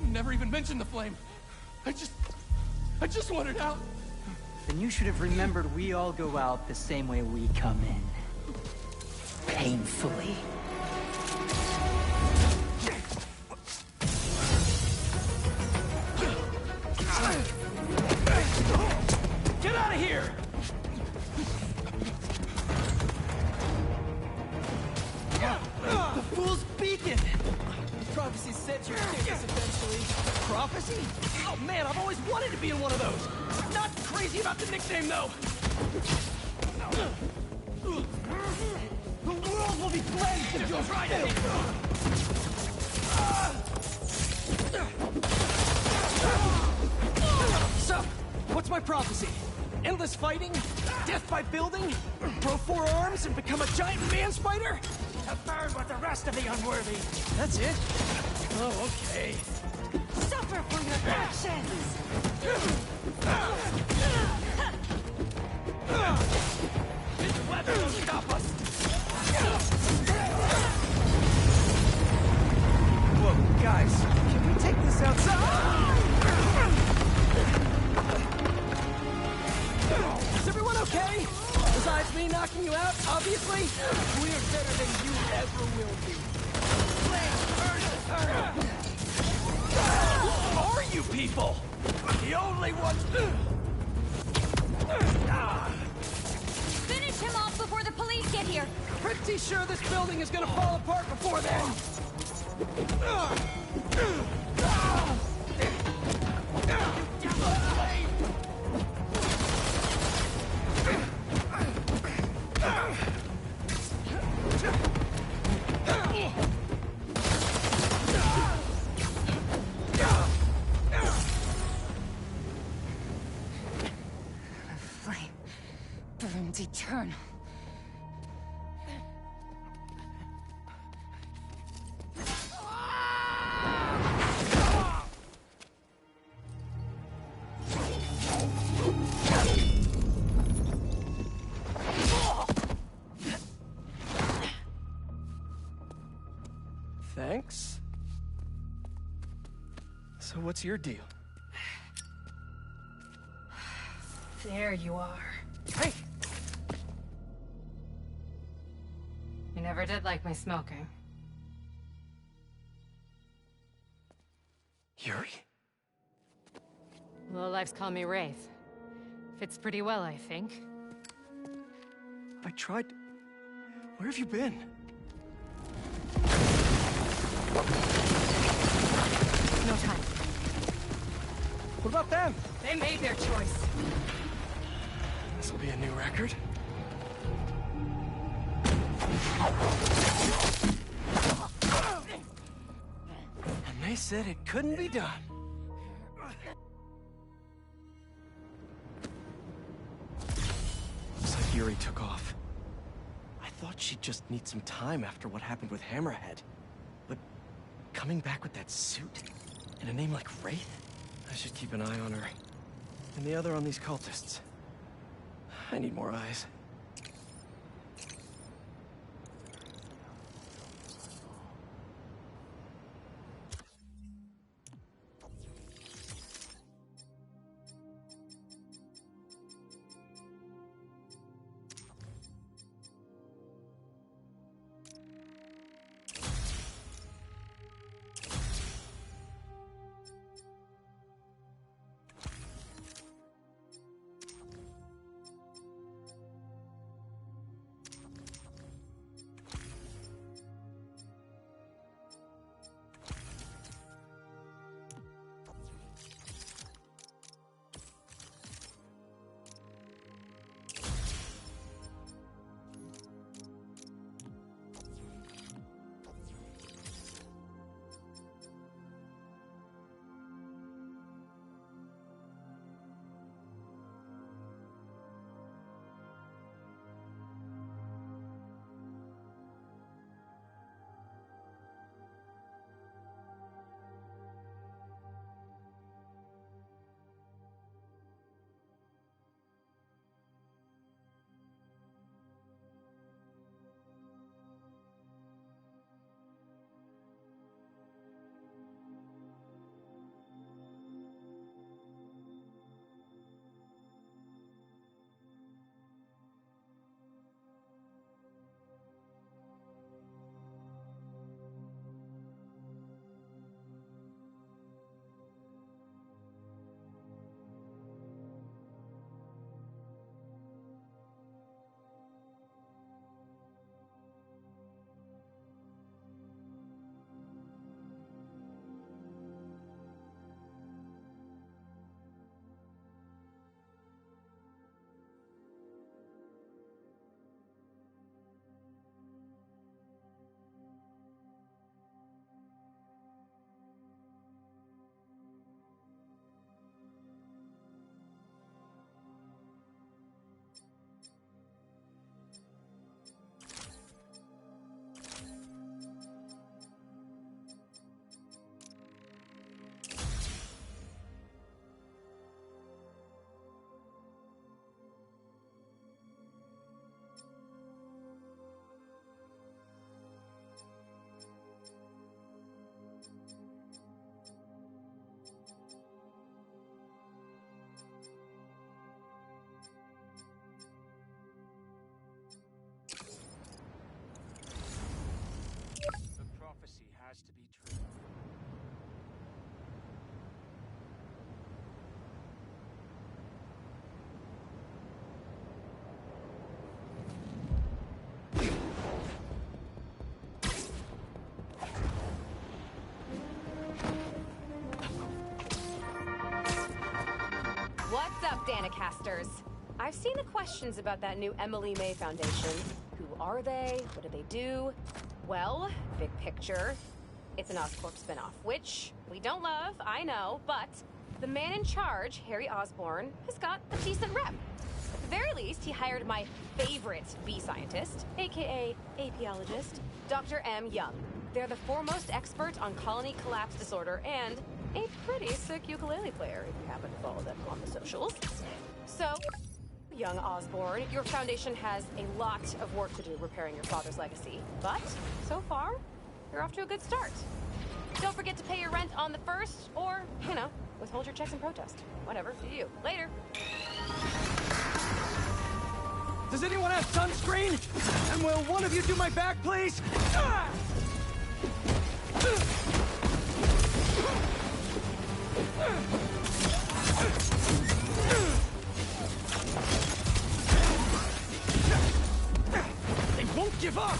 Never even mentioned the Flame. I just wanted out. Then you should have remembered we all go out the same way we come in. Painfully. Get out of here! The fool's beacon! Prophecy said you'd kick us eventually. Prophecy? Oh man, I've always wanted to be in one of those! Not crazy about the nickname, though! The world will be cleansed if you'll try to... So, what's my prophecy? Endless fighting? Death by building? Grow 4 arms and become a giant man spider? To burn with the rest of the unworthy. That's it? Oh, okay. Suffer for your actions! This weapon will stop us! Whoa, guys, can we take this outside? Is everyone okay? Besides me knocking you out, obviously? We're better than you ever will be. Who are you people? The only ones... Finish him off before the police get here! Pretty sure this building is gonna fall apart before then! Burns eternal. Thanks. So what's your deal? There you are. Hey! You never did like my smoking. Yuri? Lowlifes call me Wraith. Fits pretty well, I think. I tried... Where have you been? No time. What about them? They made their choice. This'll be a new record. And they said it couldn't be done. Looks like Yuri took off. I thought she'd just need some time after what happened with Hammerhead. But coming back with that suit and a name like Wraith? I should keep an eye on her. And the other on these cultists. I need more eyes. Anacasters. I've seen the questions about that new Emily May Foundation. Who are they? What do they do? Well, big picture, it's an Oscorp spinoff, which we don't love, I know, but the man in charge, Harry Osborn, has got a decent rep. At the very least, he hired my favorite bee scientist, aka apiologist, Dr. M. Young. They're the foremost expert on colony collapse disorder and a pretty sick ukulele player, if you happen to follow them on the socials. So, young Osborn, your foundation has a lot of work to do repairing your father's legacy, but so far, you're off to a good start. Don't forget to pay your rent on the 1st, or, you know, withhold your checks in protest. Whatever, do you. Later. Does anyone have sunscreen? And will one of you do my back, please? They won't give up!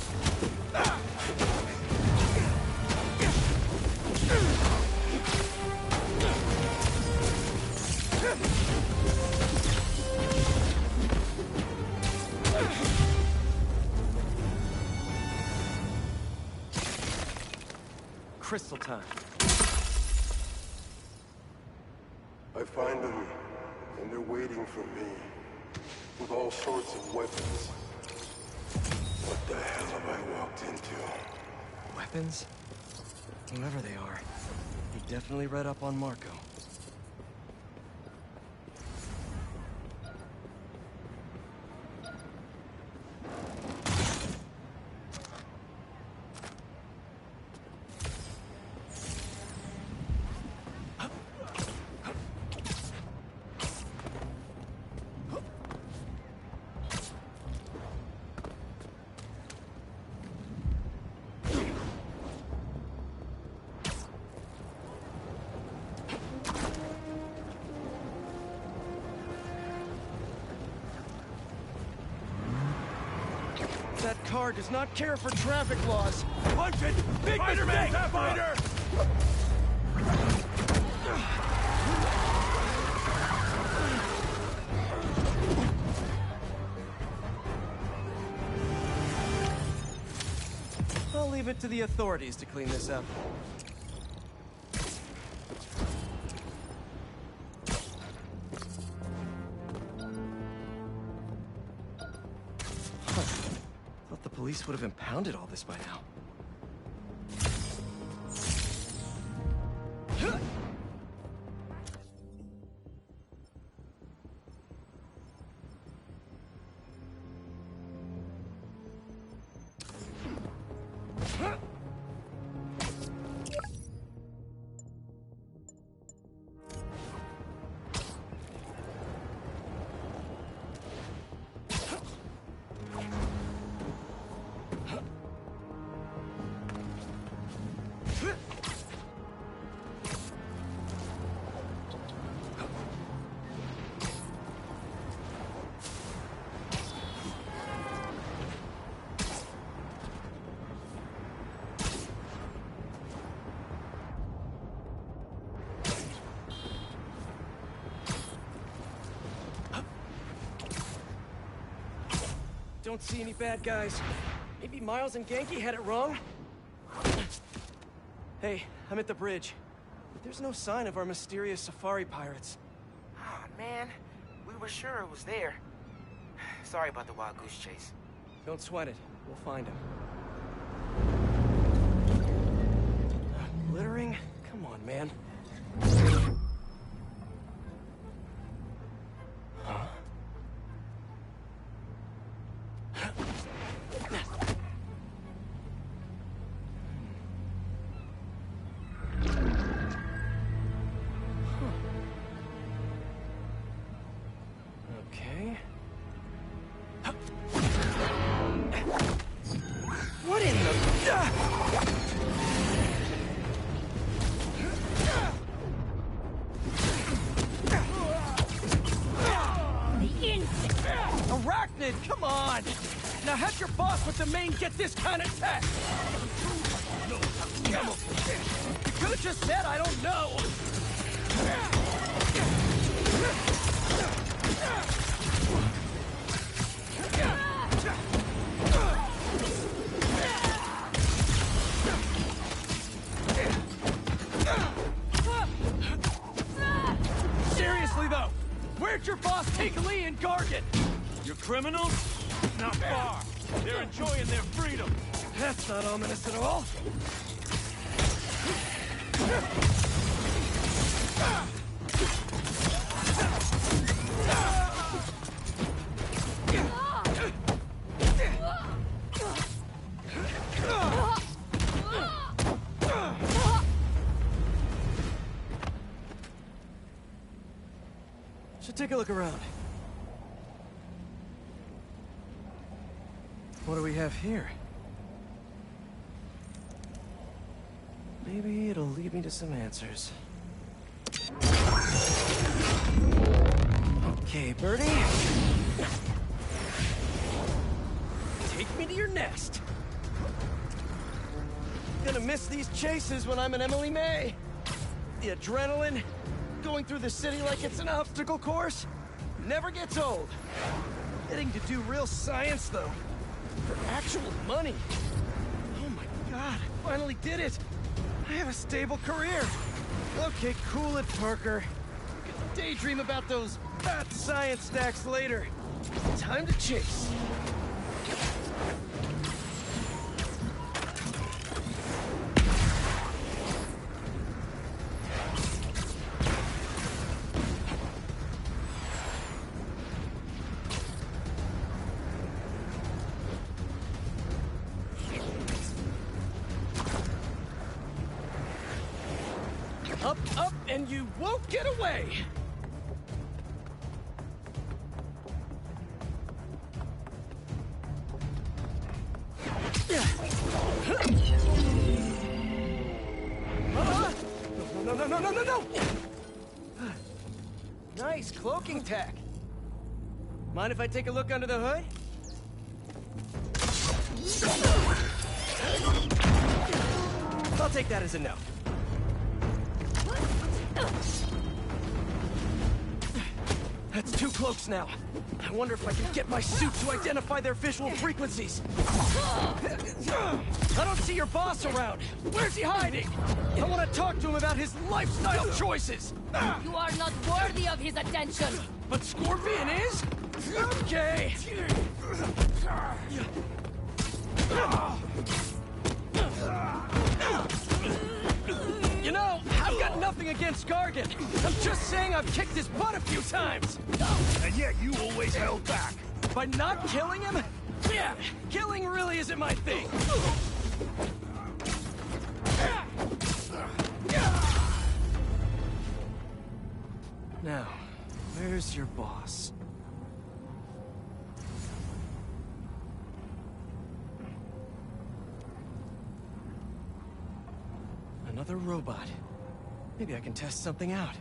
Crystal time. I find them, and they're waiting for me, with all sorts of weapons. What the hell have I walked into? Weapons? Whoever they are, they definitely read up on Marco. That car does not care for traffic laws. Punch it! Big Spider-Man! Spider! I'll leave it to the authorities to clean this up. Police would have impounded all this by now. Don't see any bad guys. Maybe Miles and Genki had it wrong? Hey, I'm at the bridge. But there's no sign of our mysterious safari pirates. Oh, man. We were sure it was there. Sorry about the wild goose chase. Don't sweat it. We'll find him. Littering? Come on, man. Huh? Okay. What in the... Arachnid, come on! Now have your boss with the main get this kind of tech! You could've just said I don't know! criminals? Not far. They're enjoying their freedom. That's not ominous at all. Should take a look around. What do we have here? Maybe it'll lead me to some answers. Okay, Birdie. Take me to your nest. Gonna miss these chases when I'm an Emily May. The adrenaline, going through the city like it's an obstacle course, never gets old. Getting to do real science, though, for actual money. Oh my God, finally did it. I have a stable career. Okay, cool it, Parker. You can daydream about those fat science stacks later. Time to chase. Up, up, and you won't get away! No! Nice cloaking tech. Mind if I take a look under the hood? I'll take that as a no. That's 2 cloaks now. I wonder if I can get my suit to identify their visual frequencies. I don't see your boss around. Where's he hiding? I want to talk to him about his lifestyle choices. You are not worthy of his attention. But Scorpion is? Okay. You know, I've got nothing against Gargan. I'm just saying I've kicked his butt a few times. And yet you always held back. By not killing him? Yeah, killing really isn't my thing. Now, where's your boss? Another robot. Maybe I can test something out.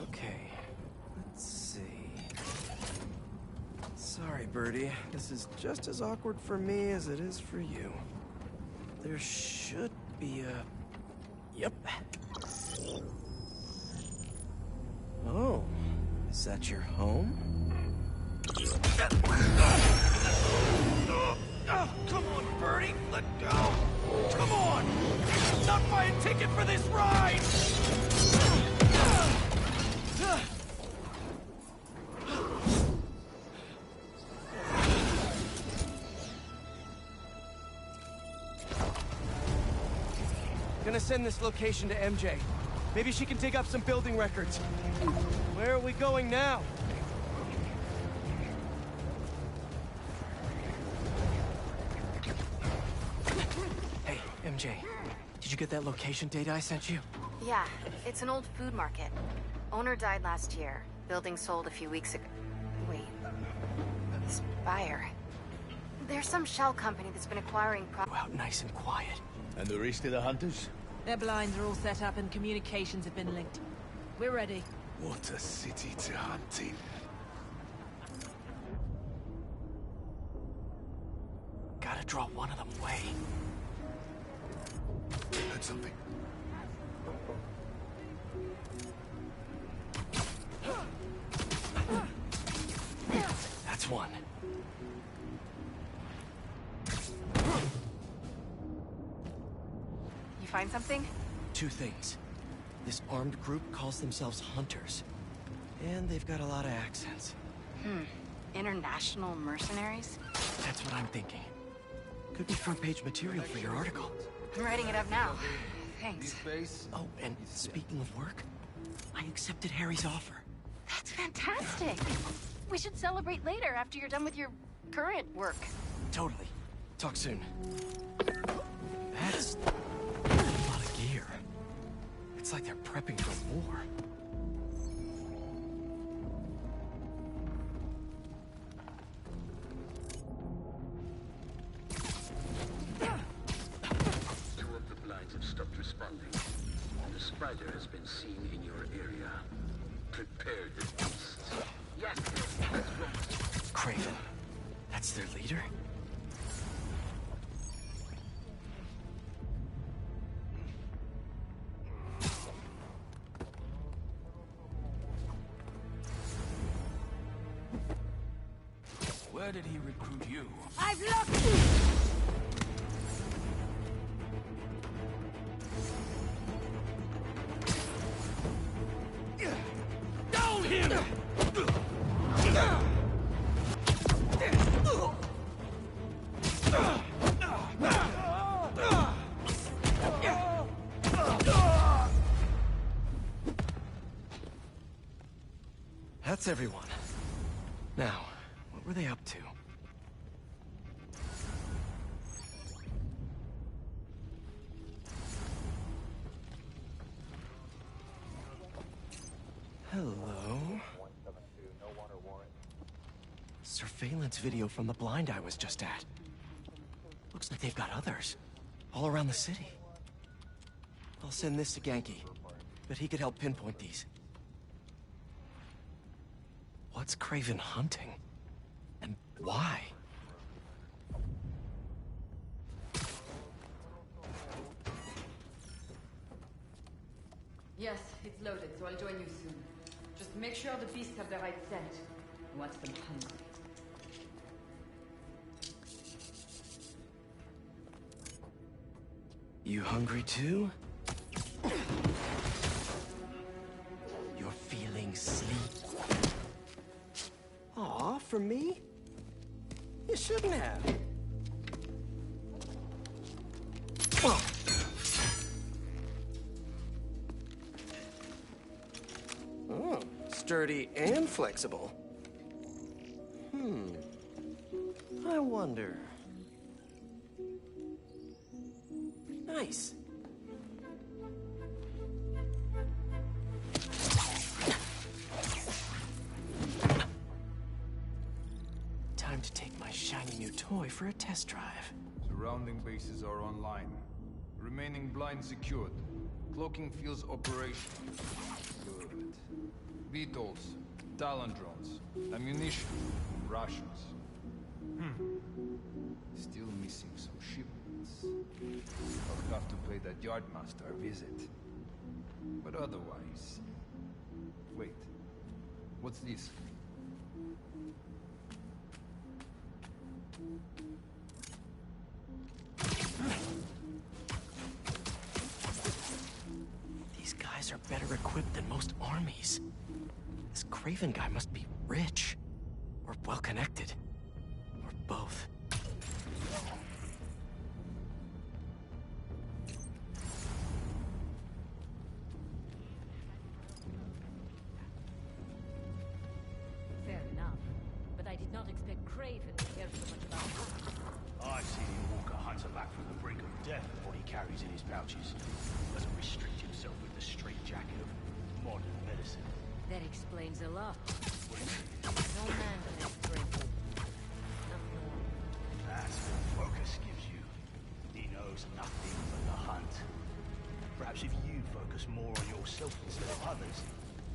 Okay, let's see. Sorry, Birdie. This is just as awkward for me as it is for you. There should be a... Yep. Oh, is that your home? Oh, come on, Birdie, let go! Come on! Not buy a ticket for this ride! Gonna send this location to MJ. Maybe she can dig up some building records. Where are we going now? Hey, MJ. Did you get that location data I sent you? Yeah, it's an old food market. Owner died last year. Building sold a few weeks ago. Wait. This buyer. There's some shell company that's been acquiring out nice and quiet. And the rest of the hunters? Their blinds are all set up and communications have been linked. We're ready. What a city to hunt in. Gotta draw one of them away. Heard something. That's one. You find something? 2 things. This armed group calls themselves Hunters. And they've got a lot of accents. International mercenaries? That's what I'm thinking. Could be front-page material for your article. I'm writing it up now. Thanks. Oh, and speaking of work, I accepted Harry's offer. That's fantastic. We should celebrate later after you're done with your current work. Totally. Talk soon. That's a lot of gear. It's like they're prepping for war. Two of the blinds have stopped responding, and the spider has been seen in your area. Prepare the beasts. Yes, that's right. Craven. That's their leader? Where did he recruit you? I've looked! Down him! That's everyone. Now, what were they up to? Hello? Surveillance video from the blind I was just at. Looks like they've got others. All around the city. I'll send this to Genki. But he could help pinpoint these. What's Craven hunting? And why? Yes, it's loaded, so I'll join you soon. Just make sure the beasts have the right scent. I want them hungry. You hungry too? You're feeling sleep? Aw, for me? You shouldn't have. Oh, sturdy and flexible. I wonder. Nice. Time to take my shiny new toy for a test drive. Surrounding bases are online. Remaining blind secured. Cloaking fields operational. Good. VTOLs, Talon drones, ammunition, rations. Still missing some shipments. I'll have to pay that Yardmaster a visit. But otherwise... Wait. What's this? These guys are better equipped than most armies. This Craven guy must be rich. Or well-connected. Or both. Fair enough. But I did not expect Craven to care so much about hunting. I've seen him walk a hunter back from the brink of death with what he carries in his pouches. Doesn't restrict himself with the straitjacket of modern medicine. That explains a lot. No man can break. Not more. That's what focus gives you. He knows nothing but the hunt. Perhaps if you focus more on yourself instead of others,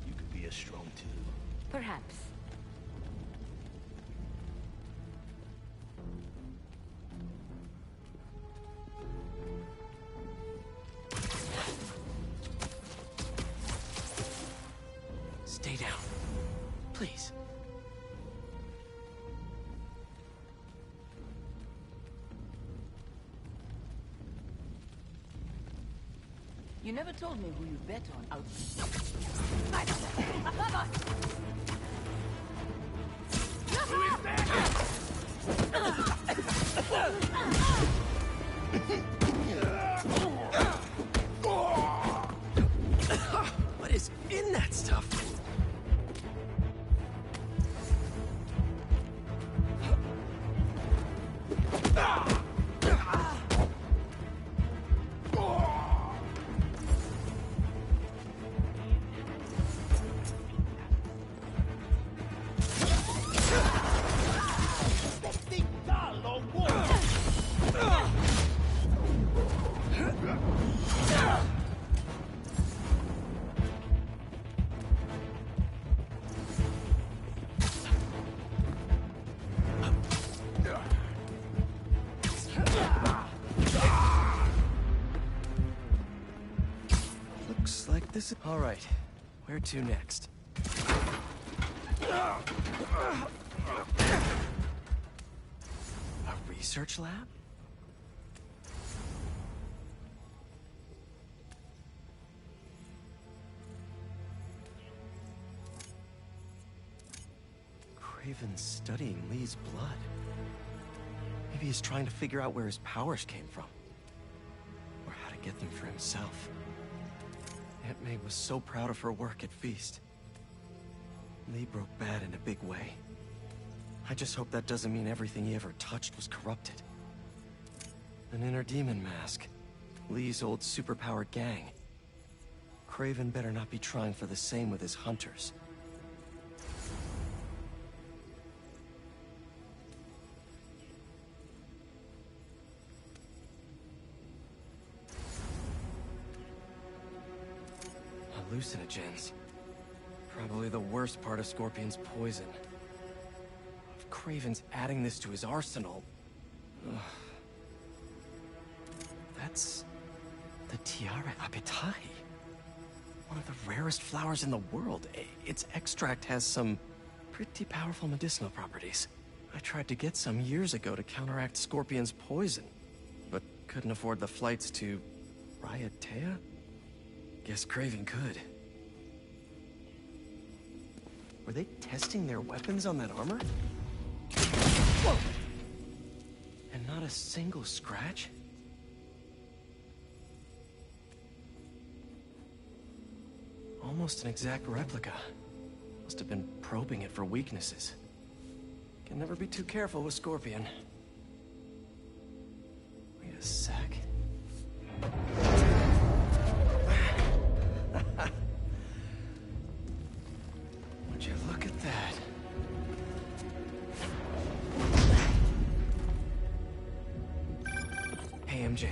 you could be as strong too. Perhaps. Stay down. Please. You never told me who you bet on out. Above us! Who is that? What is in that stuff? Looks like this is... All right, where to next? A research lab? Craven's studying Lee's blood. Maybe he's trying to figure out where his powers came from. Or how to get them for himself. Aunt May was so proud of her work at Feast. Lee broke bad in a big way. I just hope that doesn't mean everything he ever touched was corrupted. An inner demon mask. Lee's old superpowered gang. Craven better not be trying for the same with his hunters. Hallucinogens. Probably the worst part of Scorpion's poison. If Craven's adding this to his arsenal... Ugh. That's... the Tiara Apetahi. One of the rarest flowers in the world. Its extract has some pretty powerful medicinal properties. I tried to get some years ago to counteract Scorpion's poison, but couldn't afford the flights to... Raiatea? Guess Craven could. Were they testing their weapons on that armor? Whoa! And not a single scratch? Almost an exact replica. Must have been probing it for weaknesses. Can never be too careful with Scorpion. Wait a sec. Would you look at that? Hey, MJ.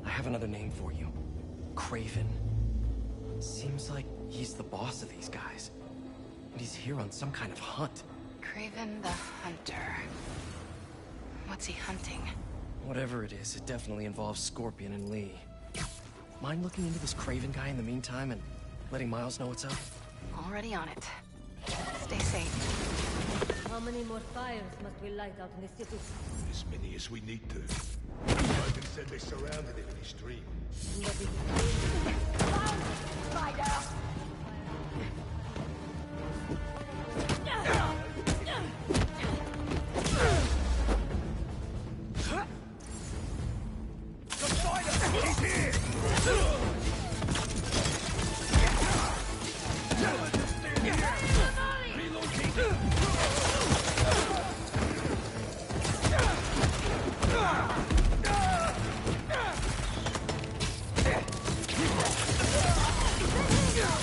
I have another name for you. Craven. Seems like he's the boss of these guys. And he's here on some kind of hunt. Craven the Hunter. What's he hunting? Whatever it is, it definitely involves Scorpion and Lee. Mind looking into this Craven guy in the meantime and letting Miles know what's up? Already on it. Stay safe. How many more fires must we light out in the city? As many as we need to. Logan said they surrounded it in his dream. Spider! Yeah!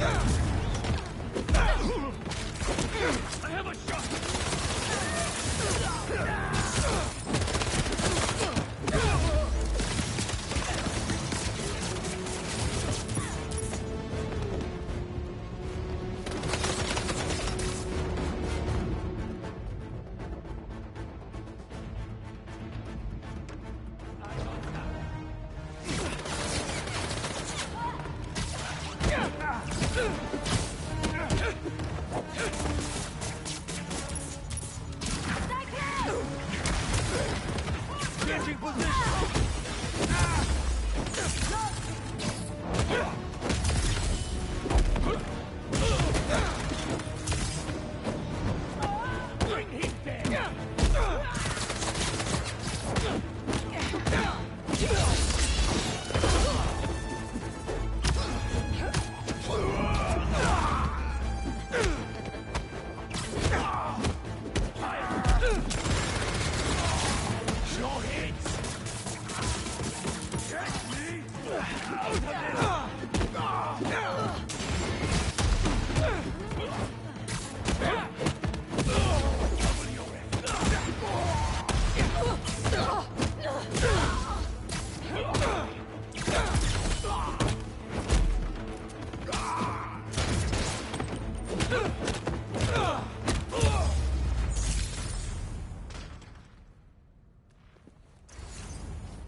I have a shot! Changing position! Bring him down! Your hits! Catch me! Out of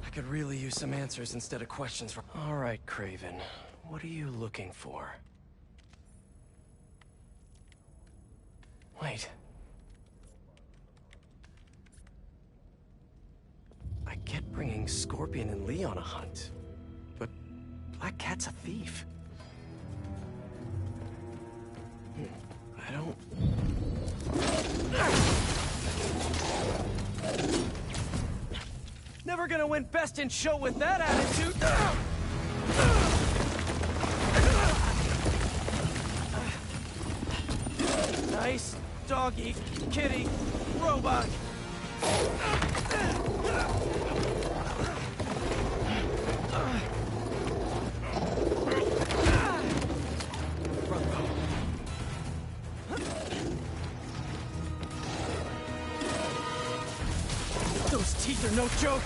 I could really use some answers instead of questions from... All right, Craven. What are you looking for? Wait. I get bringing Scorpion and Lee on a hunt, but Black Cat's a thief. I don't... Never gonna win Best in Show with that attitude! Nice doggy, kitty, robot. Those teeth are no joke.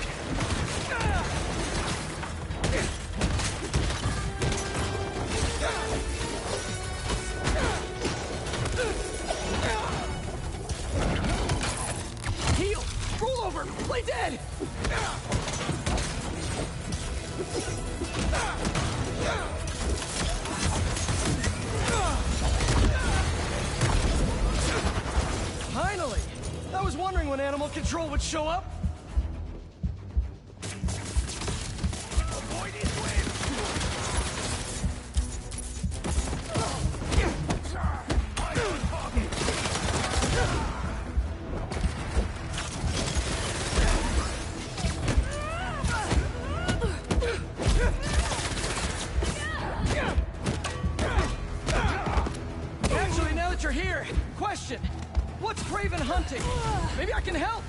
Heal! Roll over! Play dead! Finally! I was wondering when Animal Control would show up. avoid his wave! Actually, now that you're here, question. What's Craven hunting? Maybe I can help.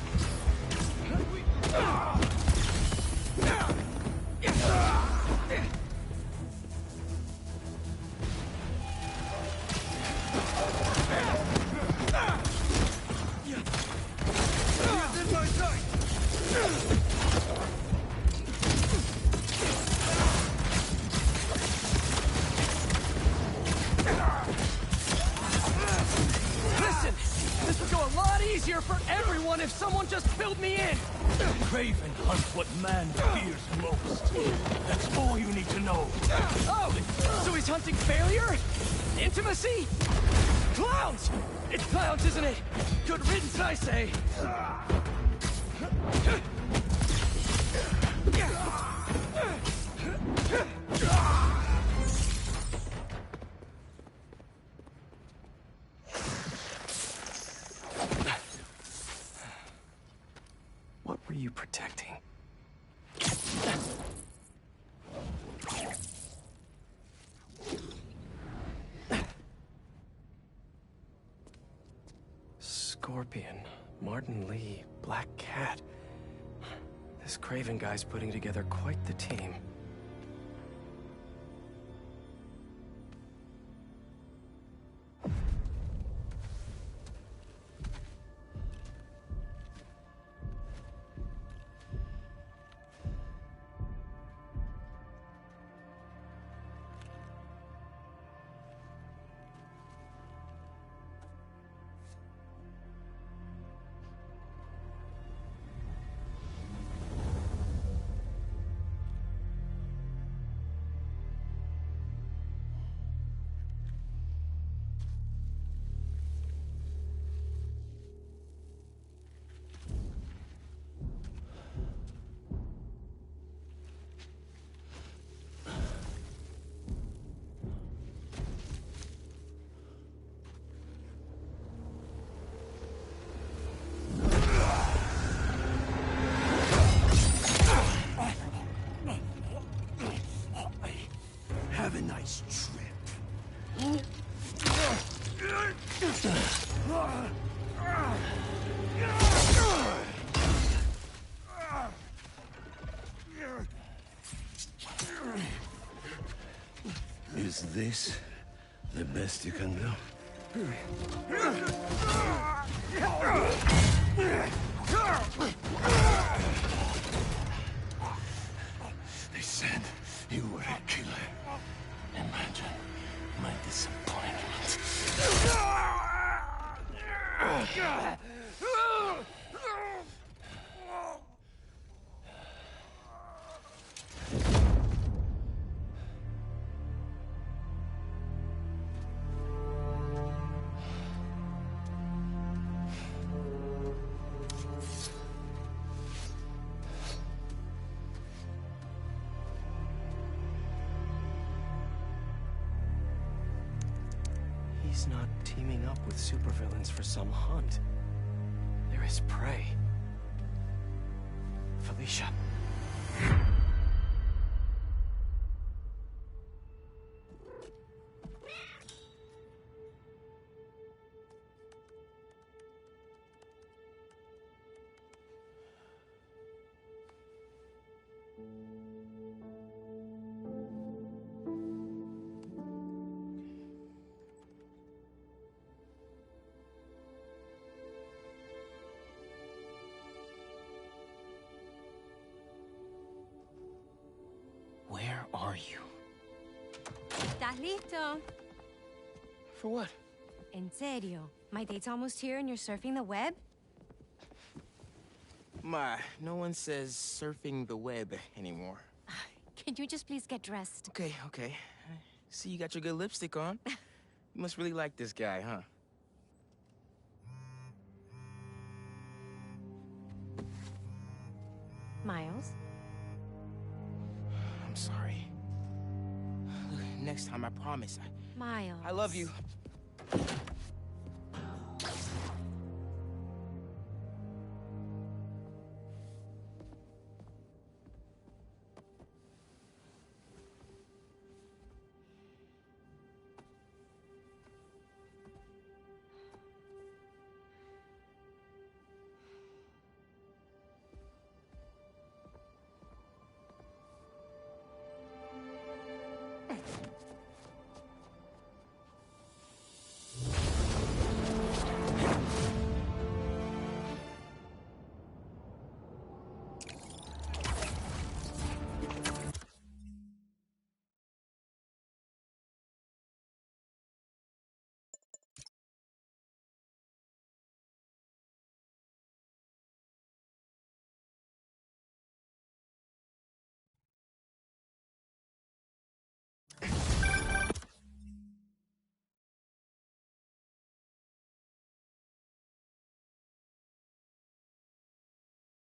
Listen, this would go a lot easier for everyone if someone just filled me in. Craven hunts what man fears most. That's all you need to know. Oh, so he's hunting failure? Intimacy? Clowns! It's clowns, isn't it? Good riddance, I say. What were you protecting? Scorpion, Martin Lee, Black Cat. This Craven guy's putting together quite the team. this the best you can do? They said you were a killer. Imagine my disappointment. He's not teaming up with supervillains for some hunt. There is prey. Felicia. Where are you? ¿Estás listo? For what? En serio? My date's almost here and you're surfing the web? Ma, no one says surfing the web anymore. Can you just please get dressed? Okay, okay. See, you got your good lipstick on. You must really like this guy, huh? Miles? I'm sorry. Look, next time, I promise. Miles. I love you.